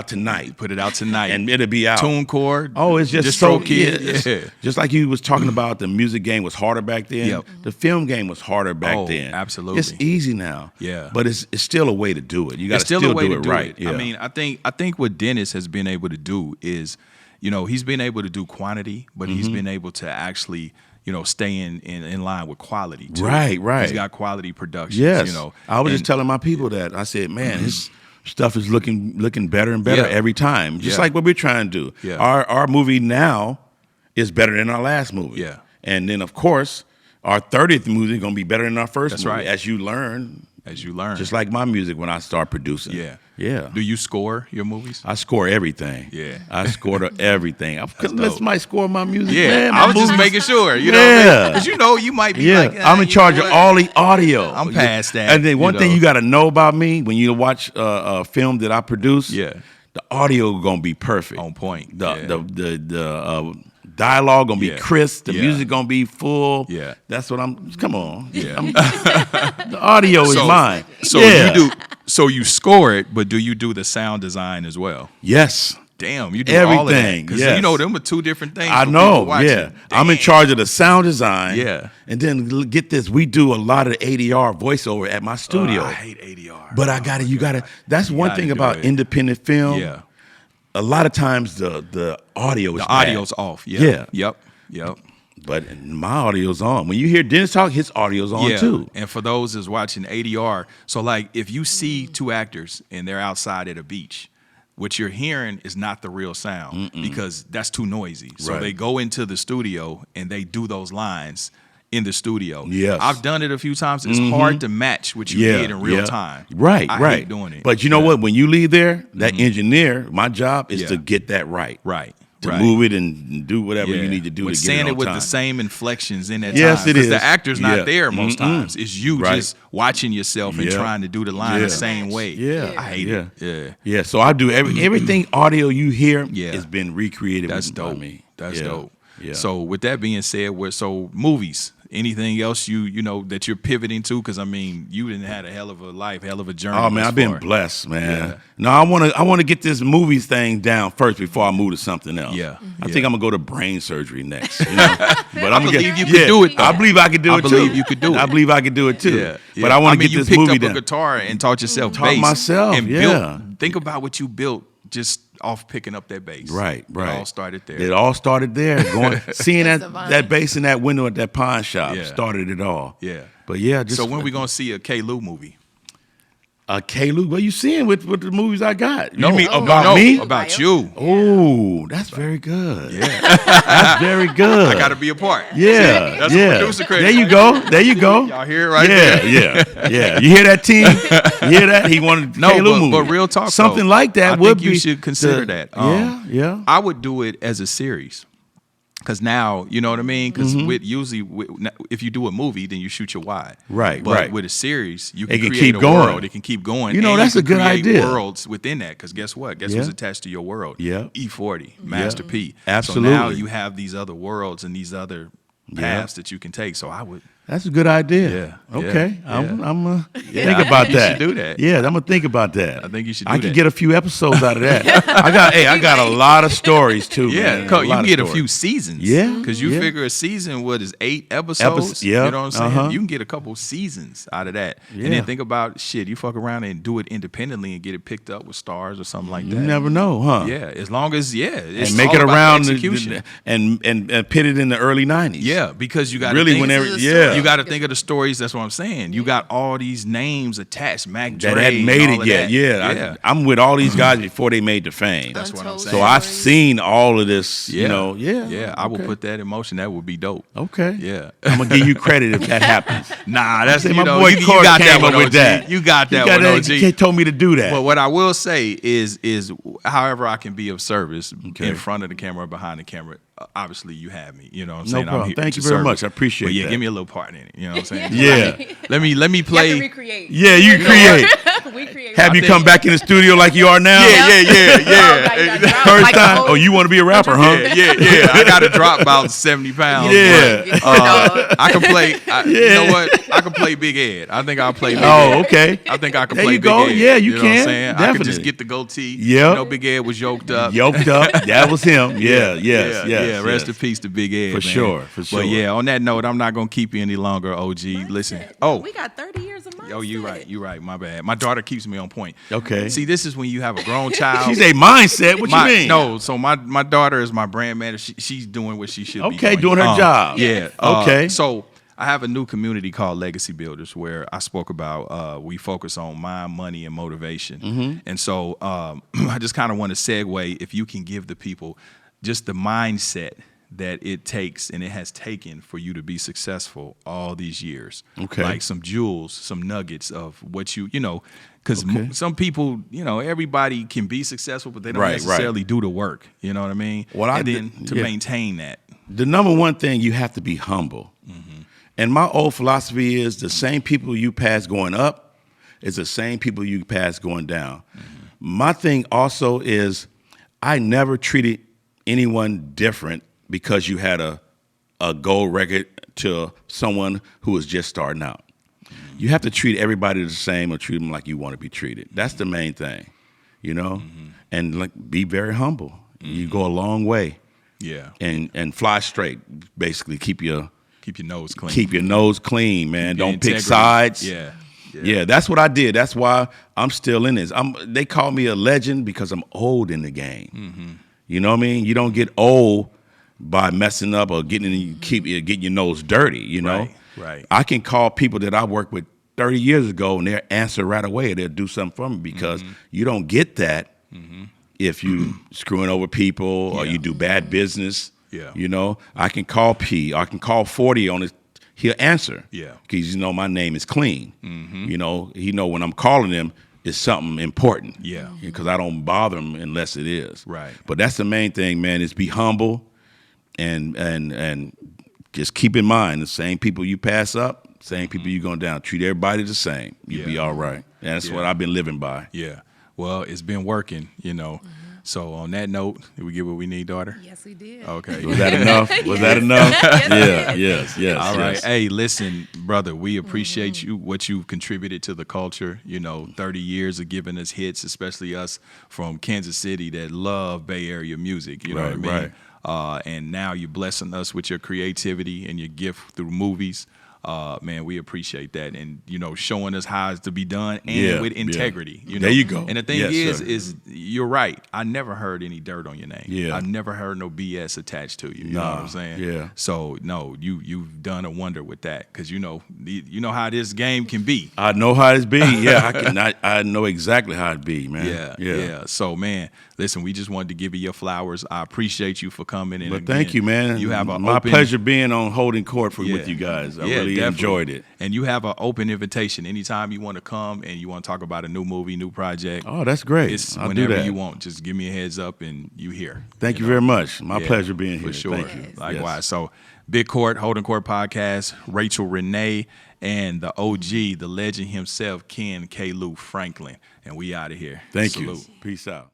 tonight. Put it out tonight. And it'll be out. TuneCore. Oh, it's just Distro so Kid. yeah, it's- Yeah. Just like you was talking about, the music game was harder back then. Yep. The film game was harder back Oh, then. absolutely. It's easy now. Yeah. but it's still a way to do it. You got to It's still still a way do to it do right. it. Yeah. I mean, I think what Dennis has been able to do is, he's been able to do quantity, but he's been able to actually, stay in line with quality too. Right. He's got quality productions. Yes. I was And- just telling my people that. I said, man, his stuff is looking better and better Yeah. every time. Just Yeah. like what we're trying to do. Yeah. Our movie now is better than our last movie. Yeah. And then of course our 30th movie is gonna be better than our first That's movie. right. As you learn. as you learn. Just like my music when I start producing. Yeah. Yeah. Do you score your movies? I score everything. Yeah. I score to everything. Let dope. somebody score my music. Yeah, man, my I was just movies- making sure, Yeah. because you might be Yeah, like, I'm in you charge know of what? all the audio. I'm past that, And then one you thing know. you got to know about me when you watch a film that I produce, Yeah. the audio gonna be perfect, On point, The yeah. the dialogue gonna be Yeah. crisp. The Yeah. music gonna be full. Yeah. That's what I'm. Come on. Yeah. The audio is mine. So yeah. you score it, but do you do the sound design as well? Yes. Damn, you do all of that. Everything, 'Cause yes. them are two different things. I for know, people watching. yeah. I'm in Damn. charge of the sound design. Yeah. And then get this, we do a lot of ADR voiceover at my studio. I hate ADR. But you gotta, that's one gotta thing do about it. independent film. Yeah. A lot of times the audio is The bad. audio's off. Yeah. Yeah. Yep. But my audio's on. When you hear Dennis talk, his audio's on too. And for those that's watching ADR, so like if you see two actors and they're outside at a beach, what you're hearing is not the real sound because that's too noisy. So Right. they go into the studio and they do those lines in the studio. Yes. I've done it a few times. It's hard to match what you did in real time. Right, I right. hate doing it. But you know what? When you leave there, that engineer, my job is Yeah. to get that right. Right. to move it and do whatever you need to do but to get saying it on it with time. the same inflections in that Yes, time. it is. The actor's not there most Mm-mm. times. It's you just watching yourself and trying to do the line the same way. Yeah. I hate it. Yeah. So I do everything audio you hear Yeah. has been recreated That's by dope. me. That's dope. Yeah. So with that being said, so movies. Anything else you know that you're pivoting to? Because I mean, you didn't had a hell of a life, hell of a journey. Oh man, I've been blessed, man. No, I want to get this movies thing down first before I move to something else. Yeah. I think I'm gonna go to brain surgery next. You know? But I'm believe you could do it, though. I believe I could do it too. I believe you could do it. I believe I could do it too. Yeah. But I want to get you this picked movie up down. a guitar and taught yourself Taught bass. myself, and yeah. built. Think about what you built just off picking up that bass. Right. It all started there. It all started there. Seeing That's that bass in that window at that pawn shop Yeah. started it all. Yeah. But yeah, just So when we gonna see a K. Lou movie? K-Lu, what you seeing with the movies I got? No, you mean no, about no, me? about you. Oh, that's very good. Yeah, that's very good. I got to be a part. Yeah, That's yeah. a producer credit. There you go. There you go. Y'all hear it right yeah, there. Yeah. You hear that, team? You hear that? He wanted No, K-Lu movie. but real talk, something though, like that I would think you be. should consider that. Yeah. I would do it as a series. Because now, you know what I mean? Because if you do a movie, then you shoot your wide. Right, but right. with a series, you It can can create keep a going. world. It can keep going. You know, and that's you a can good create idea. worlds within that. Because guess what? Guess who's attached to your world? Yeah. E-40, Master P. Absolutely. So now you have these other worlds and these other paths that you can take. So I would. That's a good idea. Yeah, Okay. yeah, I'm Yeah, think I about think you that. should do that. Yeah, I'm gonna think about that. I think you should do I that. could get a few episodes out of that. I got a lot of stories too. Yeah, man. you can get a stories. few seasons. Yeah, because you yeah. figure a season, what is 8 episodes? Yeah, you know what I'm saying? You can get a couple seasons out of that, and Yeah. then think about shit. You fuck around and do it independently and get it picked up with stars or something like that. You never know, huh? Yeah, as long as it's And make all it about around the execution. and pit it in the early 90s. Yeah, because you got Really, think, whenever you got to think of the stories. That's what I'm saying. You got all these names attached. Mac Dre that hadn't made and all it of yet. that. Yeah, I'm with all these guys before they made the fame. That's what I'm Untold saying. So I've seen all of this. Yeah. You know, Yeah, I will okay. put that in motion. That would be dope. Okay. Yeah. I'm gonna give you credit if that happens. Nah, that's Say you my know, boy you Court got that came one up with OG. that. You got that He one, OG. He told me to do that. But what I will say is however I can be of service Okay. in front of the camera or behind the camera. Obviously, you have me. You know what I'm No saying? problem. I'm here Thank to you very service. much. I appreciate But yeah, that. give me a little part in it. You know what I'm saying? Yeah. Let me You have to play. recreate. Yeah, you create. We create. Have you think- come back in the studio like you are now? Yeah. First time. Oh, you want to be a rapper, huh? Yeah. I got to drop about 70 pounds. Yeah. but, I can play. You know what? I can play Big Ed. I think I'll play Big Ed. Oh, okay. I think I can There play you Big go. Ed. Yeah, you know can. What I'm saying? I can just Definitely. get the goatee. Yep. You know, Big Ed was yoked up. Yoked up. That was him. Yeah. Yes. Yeah. Rest yes. in peace to Big Ed. For man. sure, for sure. But yeah, on that note, I'm not gonna keep you any longer, OG. Listen. Oh, We got 30 years of mindset. oh, you right. My bad. My daughter keeps me on point. Okay. See, this is when you have a grown child. She's a mindset. What you mean? No, so my daughter is my brand manager. She's doing what she should be Okay, doing. doing her job. Yeah. Okay. So I have a new community called Legacy Builders where I spoke about we focus on mind, money, and motivation. Mm-hmm. And so I just kind of want to segue if you can give the people just the mindset that it takes and it has taken for you to be successful all these years. Okay. Like some jewels, some nuggets of what you know, because Okay. some people, everybody can be successful, but they don't Right, necessarily do the work. You know what I mean? Well, and then to yeah. maintain that. The number one thing, you have to be humble. Mm-hmm. And my old philosophy is the same people you pass going up is the same people you pass going down. Mm-hmm. My thing also is I never treated anyone different because you had a gold record to someone who was just starting out. You have to treat everybody the same or treat them like you want to be treated. That's the main thing, and like be very humble. You go a long way. Yeah. And fly straight. Basically, keep your nose clean. keep your nose clean, man. Your Don't pick integrity. sides. Yeah. That's what I did. That's why I'm still in this. They call me a legend because I'm old in the game. Mm-hmm. You know what I mean? You don't get old by messing up or getting your nose dirty. You know. Right. I can call people that I worked with 30 years ago and they'll answer right away. They'll do something for me because you don't get that if you screwing over people or you do bad business. Yeah. I can call P. I can call 40 on it. He'll answer. Yeah. Because my name is clean. He know when I'm calling him, is something important. Yeah. Because I don't bother them unless it is. Right. But that's the main thing, man, is be humble and just keep in mind the same people you pass up, same people you going down. Treat everybody the same. You'll be all right. And that's what I've been living by. Yeah. Well, it's been working, you know. So on that note, did we get what we need, daughter? Yes, we did. Okay. Was that enough? Was that enough? Yes, Yes. All right. yes. Hey, listen, brother, we appreciate you, what you've contributed to the culture. 30 years of giving us hits, especially us from Kansas City that love Bay Area music. You know what I mean? Right. And now you're blessing us with your creativity and your gift through movies. Man, we appreciate that, and showing us how it's to be done and with integrity. There you go. And the thing Yes, is you're right. I never heard any dirt on your name. Yeah. I never heard no BS attached to you. You know what I'm saying? Yeah. So no, you've done a wonder with that, because you know how this game can be. I know how it's be. Yeah, I know exactly how it be, man. Yeah. So man, listen, we just wanted to give you your flowers. I appreciate you for coming. And But again, thank you, man. You have my pleasure being on Holdin Court with you guys. I really definitely enjoyed it. And you have an open invitation anytime you want to come and you want to talk about a new movie, new project. Oh, that's great. It's I'll whenever do that. you want. Just give me a heads up and you here. Thank you very much. My pleasure being here. For sure. Thank you. Likewise. Yes. So Big Court, Holdin Court Podcast, Rachel Renee, and the OG, the legend himself, Ken K. Lou Franklin. And we out of here. Thank Salute. you. Peace out.